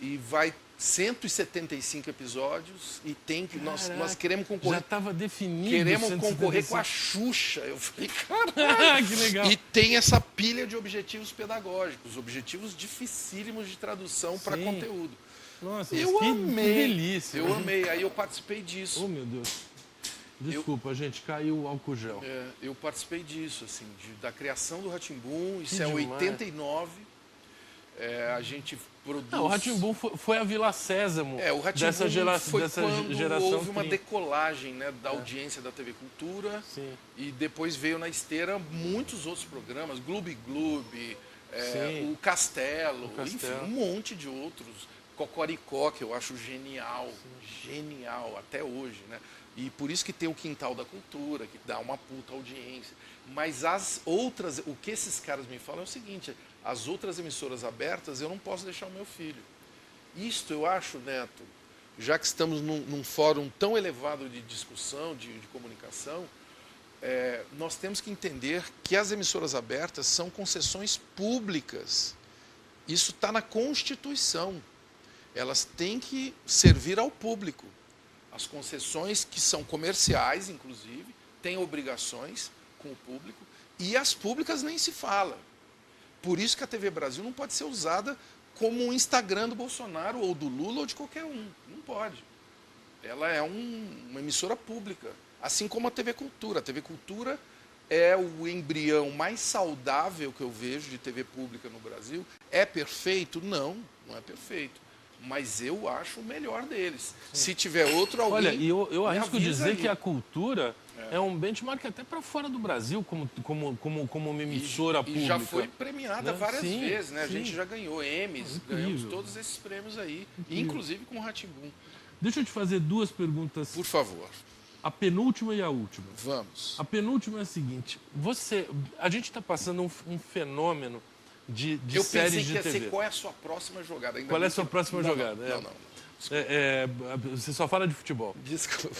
e vai 175 episódios e tem que nós queremos concorrer. Já estava definido. Queremos 175. concorrer com a Xuxa. Eu falei, caralho. Que legal. E tem essa pilha de objetivos pedagógicos, objetivos dificílimos de tradução para conteúdo. Nossa, eu que amei. delícia. Eu amei. Aí eu participei disso. Oh, meu Deus. Desculpa, gente, caiu o álcool gel. Eu participei disso, assim, da criação do Rá-Tim-Bum, isso é demais. 89. A gente produz... Não, o Rá-Tim-Bum foi a Vila Sésamo o Rá-Tim-Bum foi quando geração houve uma 30. decolagem, né, da audiência da TV Cultura. Sim. E depois veio na esteira muitos outros programas, Gloob Gloob, o Castelo, enfim, um monte de outros. Cocoricó, que eu acho genial, genial, até hoje, né? E por isso que tem o Quintal da Cultura, que dá uma puta audiência. Mas as outras, o que esses caras me falam é o seguinte, as outras emissoras abertas eu não posso deixar o meu filho. Isto eu acho, Neto, já que estamos num fórum tão elevado de discussão, de comunicação, nós temos que entender que as emissoras abertas são concessões públicas. Isso está na Constituição. Elas têm que servir ao público. As concessões que são comerciais, inclusive, têm obrigações com o público, e as públicas nem se fala. Por isso que a TV Brasil não pode ser usada como um Instagram do Bolsonaro, ou do Lula, ou de qualquer um. Não pode. Ela é uma emissora pública, assim como a TV Cultura. A TV Cultura é o embrião mais saudável que eu vejo de TV pública no Brasil. É perfeito? Não, não é perfeito. Mas eu acho o melhor deles. Se tiver outro, alguém... Olha, e eu arrisco dizer aí. que a cultura é um benchmark até para fora do Brasil, como uma emissora pública. E já foi premiada várias Sim, vezes, né? A sim. gente já ganhou Emmys, ganhamos todos esses prêmios aí, inclusive com o Rá-Tim-Bum. Deixa eu te fazer duas perguntas. Por favor. A penúltima e a última. Vamos. A penúltima é a seguinte, a gente está passando um fenômeno de eu séries pensei de que ia TV. ser qual é a sua próxima jogada. Ainda Qual é bem a sua que- próxima jogada? Não. Você só fala de futebol. Desculpa.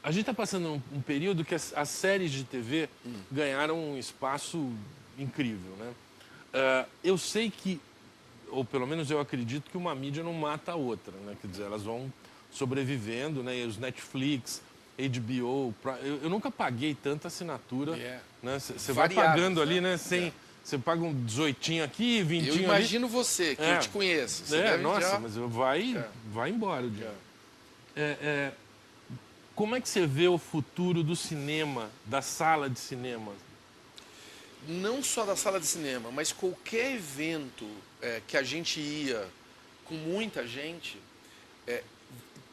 A gente está passando um período que as séries de TV ganharam um espaço incrível, né? Eu sei que, ou pelo menos eu acredito que uma mídia não mata a outra, né? Quer dizer, elas vão sobrevivendo, né? E os Netflix, HBO, eu nunca paguei tanta assinatura, né? Você vai Variados, pagando ali, né? né? Você paga um 18 aqui, 20 Eu ali. imagino você, que eu te conheço. Você deve Nossa, já- mas vai embora o dinheiro. Como é que você vê o futuro do cinema, da sala de cinema? Não só da sala de cinema, mas qualquer evento que a gente ia com muita gente,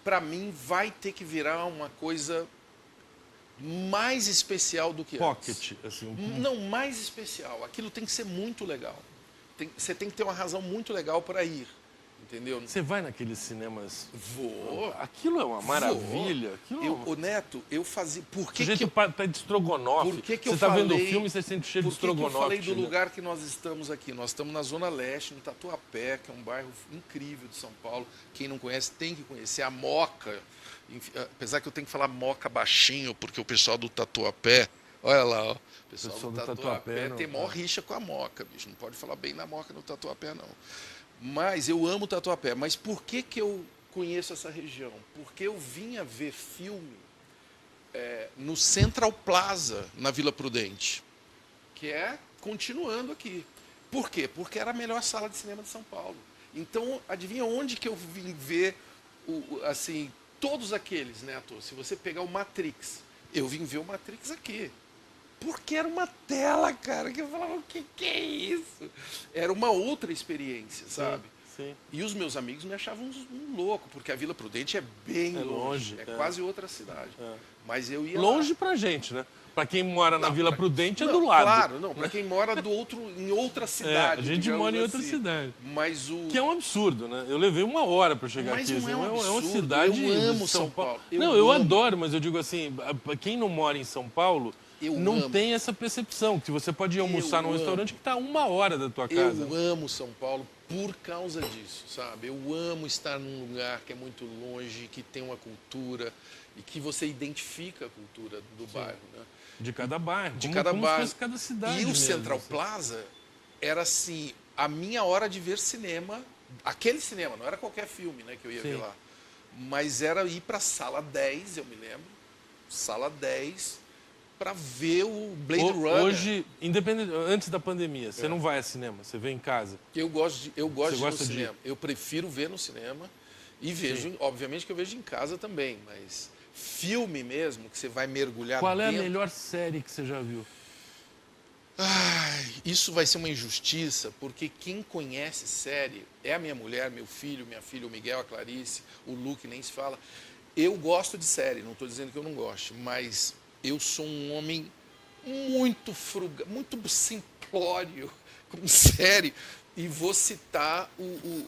para mim vai ter que virar uma coisa mais especial do que Pocket, antes. assim. Não, mais especial. Aquilo tem que ser muito legal. Você tem que ter uma razão muito legal para ir, entendeu? Você vai naqueles cinemas... Vou. Aquilo é uma maravilha. Aquilo é uma... Ô, Neto, eu fazia... Por O que sujeito tá de estrogonofe. Por que você eu tá vendo o falei- filme e você sente cheiro de Por que eu estrogonofe. falei do né? lugar que nós estamos aqui? Nós estamos na Zona Leste, no Tatuapé, que é um bairro incrível de São Paulo. Quem não conhece tem que conhecer. A Moca, apesar que eu tenho que falar Moca baixinho, porque o pessoal do Tatuapé, olha lá, ó, o pessoal do Tatuapé não, tem maior rixa com a Moca, bicho. Não pode falar bem na Moca no Tatuapé, não. Mas eu amo o Tatuapé. Mas por que eu conheço essa região? Porque eu vinha ver filme no Central Plaza, na Vila Prudente, que é continuando aqui. Por quê? Porque era a melhor sala de cinema de São Paulo. Então, adivinha onde que eu vim ver, assim, todos aqueles, né, ator? Se você pegar o Matrix, eu vim ver o Matrix aqui. Porque era uma tela, cara, que eu falava, o que é isso? Era uma outra experiência, sabe? Sim. E os meus amigos me achavam um louco, porque a Vila Prudente é bem longe. É quase outra cidade. Mas eu ia Longe lá. pra gente, né? Pra quem mora na Vila Prudente é Não, do lado. Claro, não. Para quem mora em outra cidade. A gente digamos mora em outra assim. cidade. Mas o... Que é um absurdo, né? Eu levei 1 hora para chegar Mas aqui. não assim, é um uma absurdo. cidade. Eu amo de São Paulo. Não, eu adoro, mas eu digo assim, quem não mora em São Paulo Eu não amo. tem essa percepção que você pode ir almoçar num amo. restaurante que está a 1 hora da tua casa. Eu amo São Paulo por causa disso, sabe? Eu amo estar num lugar que é muito longe, que tem uma cultura e que você identifica a cultura do bairro, né? De cada bairro. De como, cada como bairro. se fosse cada cidade. E o mesmo, Central assim. Plaza era assim, a minha hora de ver cinema, aquele cinema, não era qualquer filme, né, que eu ia ver Sim. lá. Mas era ir para a sala 10, eu me lembro, sala 10, para ver o Blade Runner. Hoje, antes da pandemia, você não vai a cinema, você vê em casa. Eu gosto de ir no gosta de- cinema. Eu prefiro ver no cinema e vejo, obviamente que eu vejo em casa também, mas filme mesmo, que você vai mergulhar Qual é a dentro. melhor série que você já viu? Ai, isso vai ser uma injustiça, porque quem conhece série é a minha mulher, meu filho, minha filha, o Miguel, a Clarice, o Luke, nem se fala. Eu gosto de série, não estou dizendo que eu não gosto, mas eu sou um homem muito frugal, muito simplório com série. E vou citar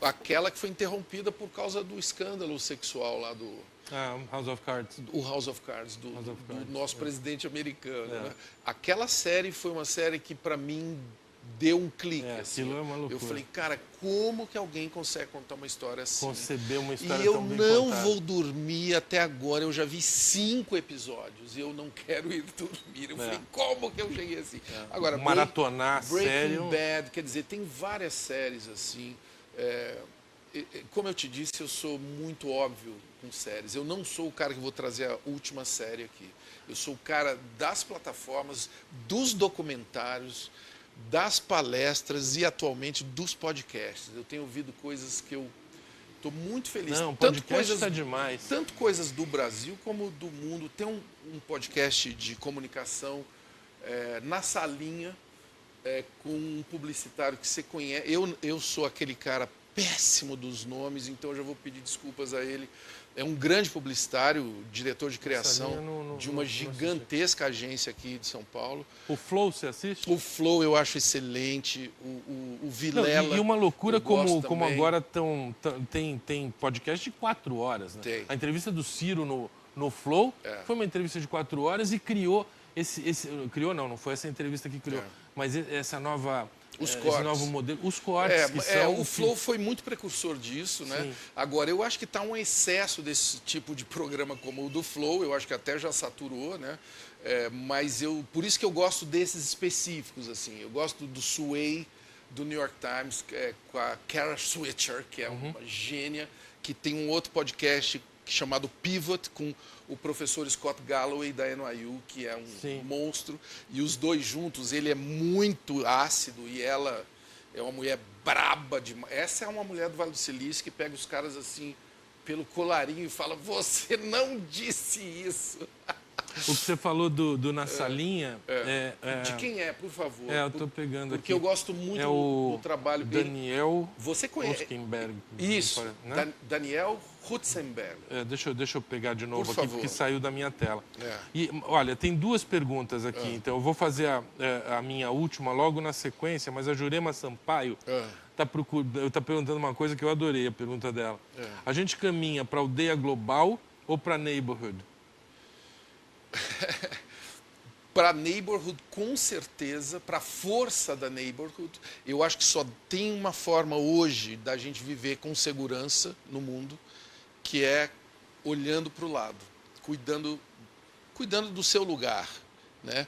aquela que foi interrompida por causa do escândalo sexual lá do House of Cards. o House of Cards, do nosso presidente americano. É. Né? Aquela série foi uma série que, para mim, deu um clique. Assim. Aquilo é uma loucura. Eu falei, cara, como que alguém consegue contar uma história assim? Conceber uma história E eu tão bem não contada. vou dormir até agora. Eu já vi 5 episódios e eu não quero ir dormir. Eu falei, como que eu cheguei assim? Agora, Maratonar a série. Breaking Bad, quer dizer, tem várias séries assim. Como eu te disse, eu sou muito óbvio com séries. Eu não sou o cara que vou trazer a última série aqui. Eu sou o cara das plataformas, dos documentários, das palestras e atualmente dos podcasts. Eu tenho ouvido coisas que eu estou muito feliz. Não, o podcast está demais. Tanto coisas do Brasil como do mundo. Tem um podcast de comunicação na salinha com um publicitário que você conhece. Eu sou aquele cara péssimo dos nomes, então eu já vou pedir desculpas a ele. É um grande publicitário, diretor de criação de uma gigantesca agência aqui de São Paulo. O Flow, você assiste? O Flow eu acho excelente, o Vilela. E uma loucura eu gosto como também. agora tem podcast de 4 horas. Né? Tem. A entrevista do Ciro no Flow foi uma entrevista de 4 horas e criou criou não foi essa entrevista que criou, mas essa nova... Os esse cortes. novo modelo, os cortes que são... O Flow foi muito precursor disso, né? Sim. Agora, eu acho que está um excesso desse tipo de programa como o do Flow, eu acho que até já saturou, né? Mas por isso que eu gosto desses específicos, assim. Eu gosto do Sway, do New York Times, com a Kara Swisher, que é uma gênia, que tem um outro podcast chamado Pivot, com o professor Scott Galloway da NYU, que é um monstro, e os dois juntos, ele é muito ácido e ela é uma mulher braba demais. Essa é uma mulher do Vale do Silício que pega os caras assim pelo colarinho e fala, você não disse isso. O que você falou do Na Salinha... De quem é, por favor? eu estou pegando porque aqui. eu gosto muito do trabalho dele. Daniel Você conhece? Hutzenberg. Isso, né? Daniel Hutzenberg. Deixa eu pegar de novo Por aqui, favor. porque saiu da minha tela. E, olha, tem 2 perguntas aqui, então eu vou fazer a minha última logo na sequência, mas a Jurema Sampaio tá perguntando uma coisa que eu adorei, a pergunta dela. A gente caminha para aldeia global ou para neighborhood? Para neighborhood, com certeza, para a força da neighborhood, eu acho que só tem uma forma hoje da gente viver com segurança no mundo, que é olhando para o lado, cuidando do seu lugar, né?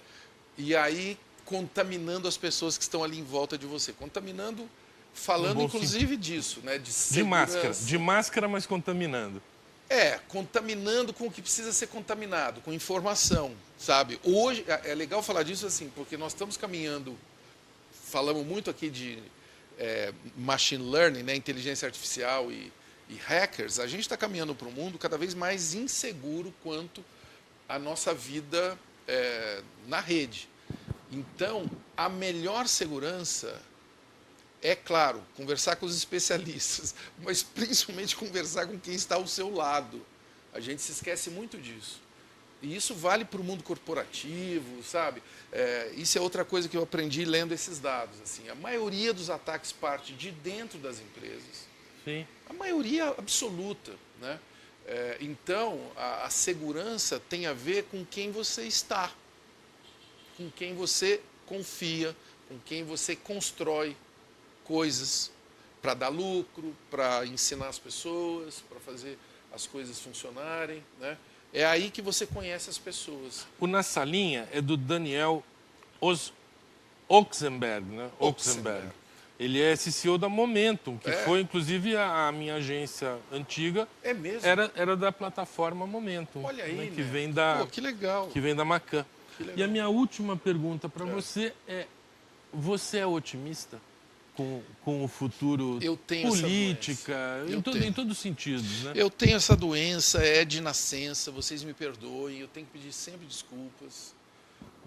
E aí contaminando as pessoas que estão ali em volta de você, contaminando, falando inclusive disso, né? De segurança. De máscara, mas contaminando. Contaminando com o que precisa ser contaminado, com informação, sabe? Hoje, é legal falar disso assim, porque nós estamos caminhando, falamos muito aqui de machine learning, né, inteligência artificial e hackers, a gente está caminhando para um mundo cada vez mais inseguro quanto à nossa vida na rede. Então, a melhor segurança é, claro, conversar com os especialistas, mas principalmente conversar com quem está ao seu lado. A gente se esquece muito disso. E isso vale para o mundo corporativo, sabe? Isso é outra coisa que eu aprendi lendo esses dados. Assim, a maioria dos ataques parte de dentro das empresas. Sim. A maioria absoluta, né? Então, a segurança tem a ver com quem você está, com quem você confia, com quem você constrói coisas para dar lucro, para ensinar as pessoas, para fazer as coisas funcionarem, né? É aí que você conhece as pessoas. O Na Salinha é do Daniel Oxenberg, né? Oxenberg. Ele é CEO da Momentum, que foi, inclusive, a minha agência antiga. É mesmo? Era da plataforma Momentum. Olha aí, né? Que né? vem da... Pô, que legal. Que vem da Macan. E a minha última pergunta para você é: você é otimista? com o futuro, Eu tenho política, essa em, doença. em todos os sentidos, né? Eu tenho essa doença, é de nascença, vocês me perdoem, eu tenho que pedir sempre desculpas,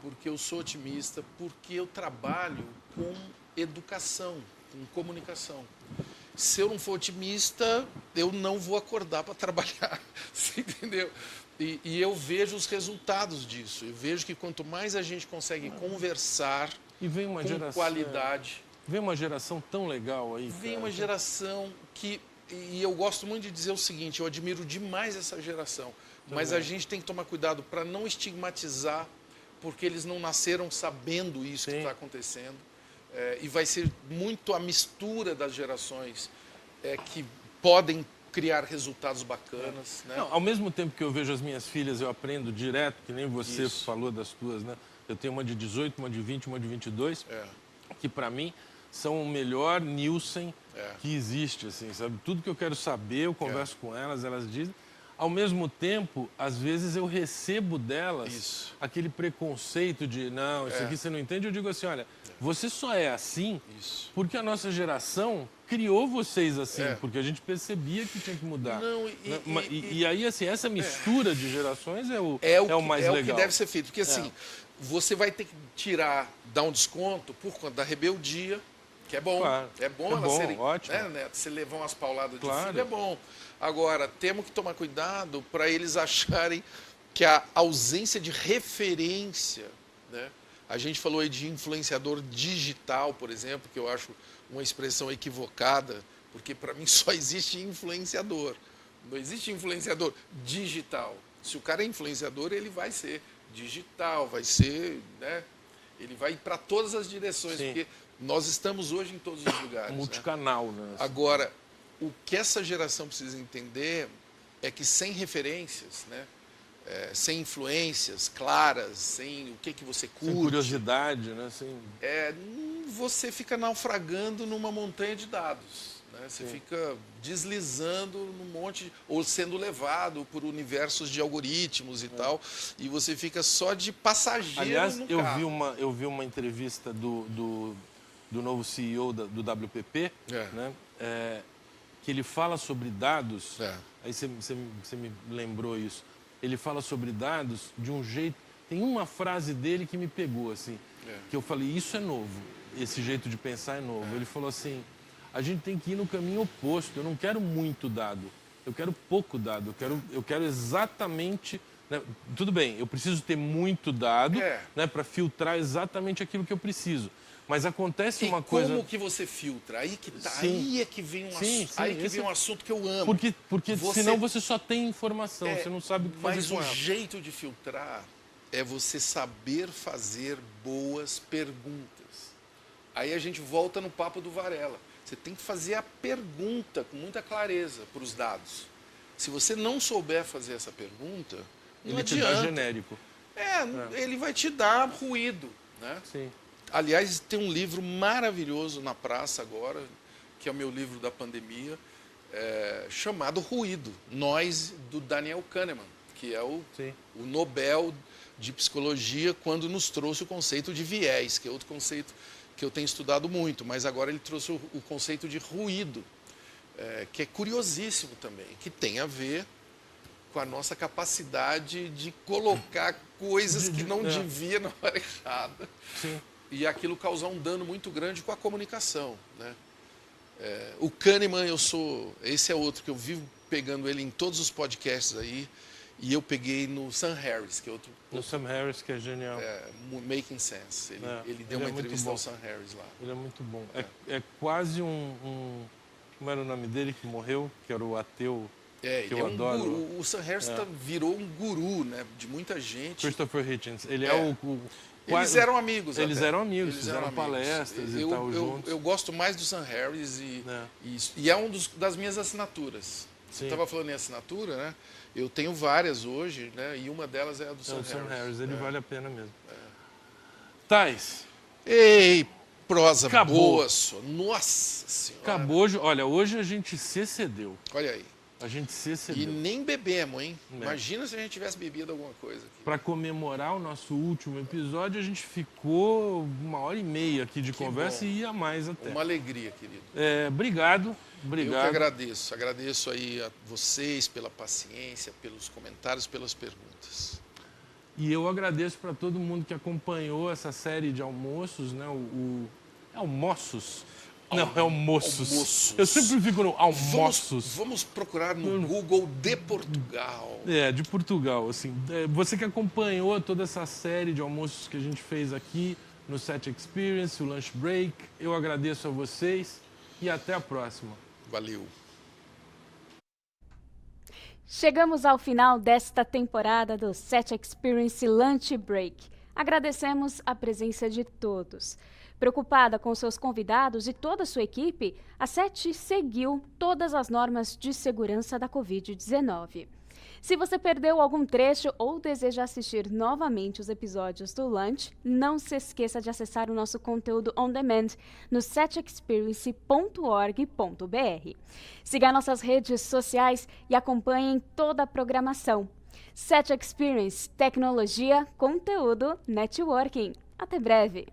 porque eu sou otimista, porque eu trabalho com educação, com comunicação. Se eu não for otimista, eu não vou acordar para trabalhar, você entendeu? E eu vejo os resultados disso, eu vejo que quanto mais a gente consegue conversar E vem uma com geração, qualidade... vem uma geração tão legal aí, Vem cara. uma geração que... E eu gosto muito de dizer o seguinte, eu admiro demais essa geração, mas a gente tem que tomar cuidado para não estigmatizar, porque eles não nasceram sabendo isso que está acontecendo. E vai ser muito a mistura das gerações que podem criar resultados bacanas. Né? Não, ao mesmo tempo que eu vejo as minhas filhas, eu aprendo direto, que nem você Isso. falou das tuas, né? Eu tenho uma de 18, uma de 20, uma de 22, que para mim são o melhor Nielsen que existe, assim, sabe? Tudo que eu quero saber, eu converso com elas, elas dizem. Ao mesmo tempo, às vezes eu recebo delas aquele preconceito de, não, isso aqui você não entende. Eu digo assim, olha, você só é assim porque a nossa geração criou vocês assim, porque a gente percebia que tinha que mudar. Não, e aí, assim, essa mistura de gerações é o mais é legal. o que deve ser feito, porque assim, você vai ter que dar um desconto por conta da rebeldia, que é bom. Claro. É bom É elas bom, serem... ótimo. Né, você levar umas pauladas de Claro. filho é bom. Agora, temos que tomar cuidado para eles acharem que a ausência de referência, né? A gente falou aí de influenciador digital, por exemplo, que eu acho uma expressão equivocada, porque para mim só existe influenciador. Não existe influenciador digital. Se o cara é influenciador, ele vai ser digital, vai ser, né? Ele vai para todas as direções, porque nós estamos hoje em todos os lugares. Multicanal, né? Agora, o que essa geração precisa entender é que sem referências, né? Sem influências claras, sem o que você curte, Sem curiosidade, né? Sem... você fica naufragando numa montanha de dados. Né? Você fica deslizando num monte, ou sendo levado por universos de algoritmos e tal, e você fica só de passageiro. Aliás, no eu carro. vi uma entrevista do novo CEO do WPP, né? Que ele fala sobre dados. Aí você me lembrou isso. Ele fala sobre dados de um jeito... Tem uma frase dele que me pegou, assim, que eu falei, isso é novo, esse jeito de pensar é novo. Ele falou assim, a gente tem que ir no caminho oposto, eu não quero muito dado, eu quero pouco dado, eu quero exatamente... Né? Tudo bem, eu preciso ter muito dado, né, para filtrar exatamente aquilo que eu preciso. Mas acontece uma coisa... como que você filtra? Aí que tá, Sim. aí é que vem um, Sim, assunto, aí que esse vem um assunto que eu amo. Porque senão você só tem informação, você não sabe o que fazer Mas com o ela. jeito de filtrar é você saber fazer boas perguntas. Aí a gente volta no papo do Varela. Você tem que fazer a pergunta com muita clareza para os dados. Se você não souber fazer essa pergunta, não Ele te adianta. dá genérico. Ele vai te dar ruído, né? Sim. Aliás, tem um livro maravilhoso na praça agora, que é o meu livro da pandemia, chamado Ruído, Noise, do Daniel Kahneman, que é o Nobel de Psicologia, quando nos trouxe o conceito de viés, que é outro conceito que eu tenho estudado muito, mas agora ele trouxe o conceito de ruído, que é curiosíssimo também, que tem a ver com a nossa capacidade de colocar coisas que não devia na hora errada. Sim. E aquilo causar um dano muito grande com a comunicação, né? O Kahneman, esse é outro que eu vivo pegando ele em todos os podcasts aí, e eu peguei no Sam Harris, que é outro... No Sam Harris, que é genial. Making Sense. Ele deu uma entrevista ao Sam Harris lá. Ele é muito bom. É quase como era o nome dele que morreu, que era o ateu, que eu adoro. Guru. O Sam Harris virou um guru, né, de muita gente. Christopher Hitchens. Ele Eles eram amigos. Eles eram amigos, fizeram palestras e tal juntos. Eu gosto mais do Sam Harris e é um das minhas assinaturas. Você estava falando em assinatura, né? Eu tenho várias hoje, né? E uma delas é a do Sam Harris. Ele vale a pena mesmo. Tais. Ei, prosa Acabou. boa, só. Nossa Senhora. Acabou. Olha, hoje a gente se excedeu. Olha aí. A gente se E excedeu. nem bebemos, hein? É. Imagina se a gente tivesse bebido alguma coisa aqui. Para comemorar o nosso último episódio, a gente ficou 1h30 aqui de conversa bom. e ia mais até. Uma alegria, querido. Obrigado, Eu que obrigado. agradeço. Agradeço aí a vocês pela paciência, pelos comentários, pelas perguntas. E eu agradeço para todo mundo que acompanhou essa série de almoços, né? É almoços? Não, é almoços. Almoços. Eu sempre fico no almoços. Vamos procurar no Google de Portugal. De Portugal, assim. Você que acompanhou toda essa série de almoços que a gente fez aqui no Set Experience, o Lunch Break, eu agradeço a vocês e até a próxima. Valeu. Chegamos ao final desta temporada do Set Experience Lunch Break. Agradecemos a presença de todos. Preocupada com seus convidados e toda a sua equipe, a SET seguiu todas as normas de segurança da Covid-19. Se você perdeu algum trecho ou deseja assistir novamente os episódios do Lunch, não se esqueça de acessar o nosso conteúdo on demand no setexperience.org.br. Siga nossas redes sociais e acompanhem toda a programação. Set Experience, tecnologia, conteúdo, networking. Até breve!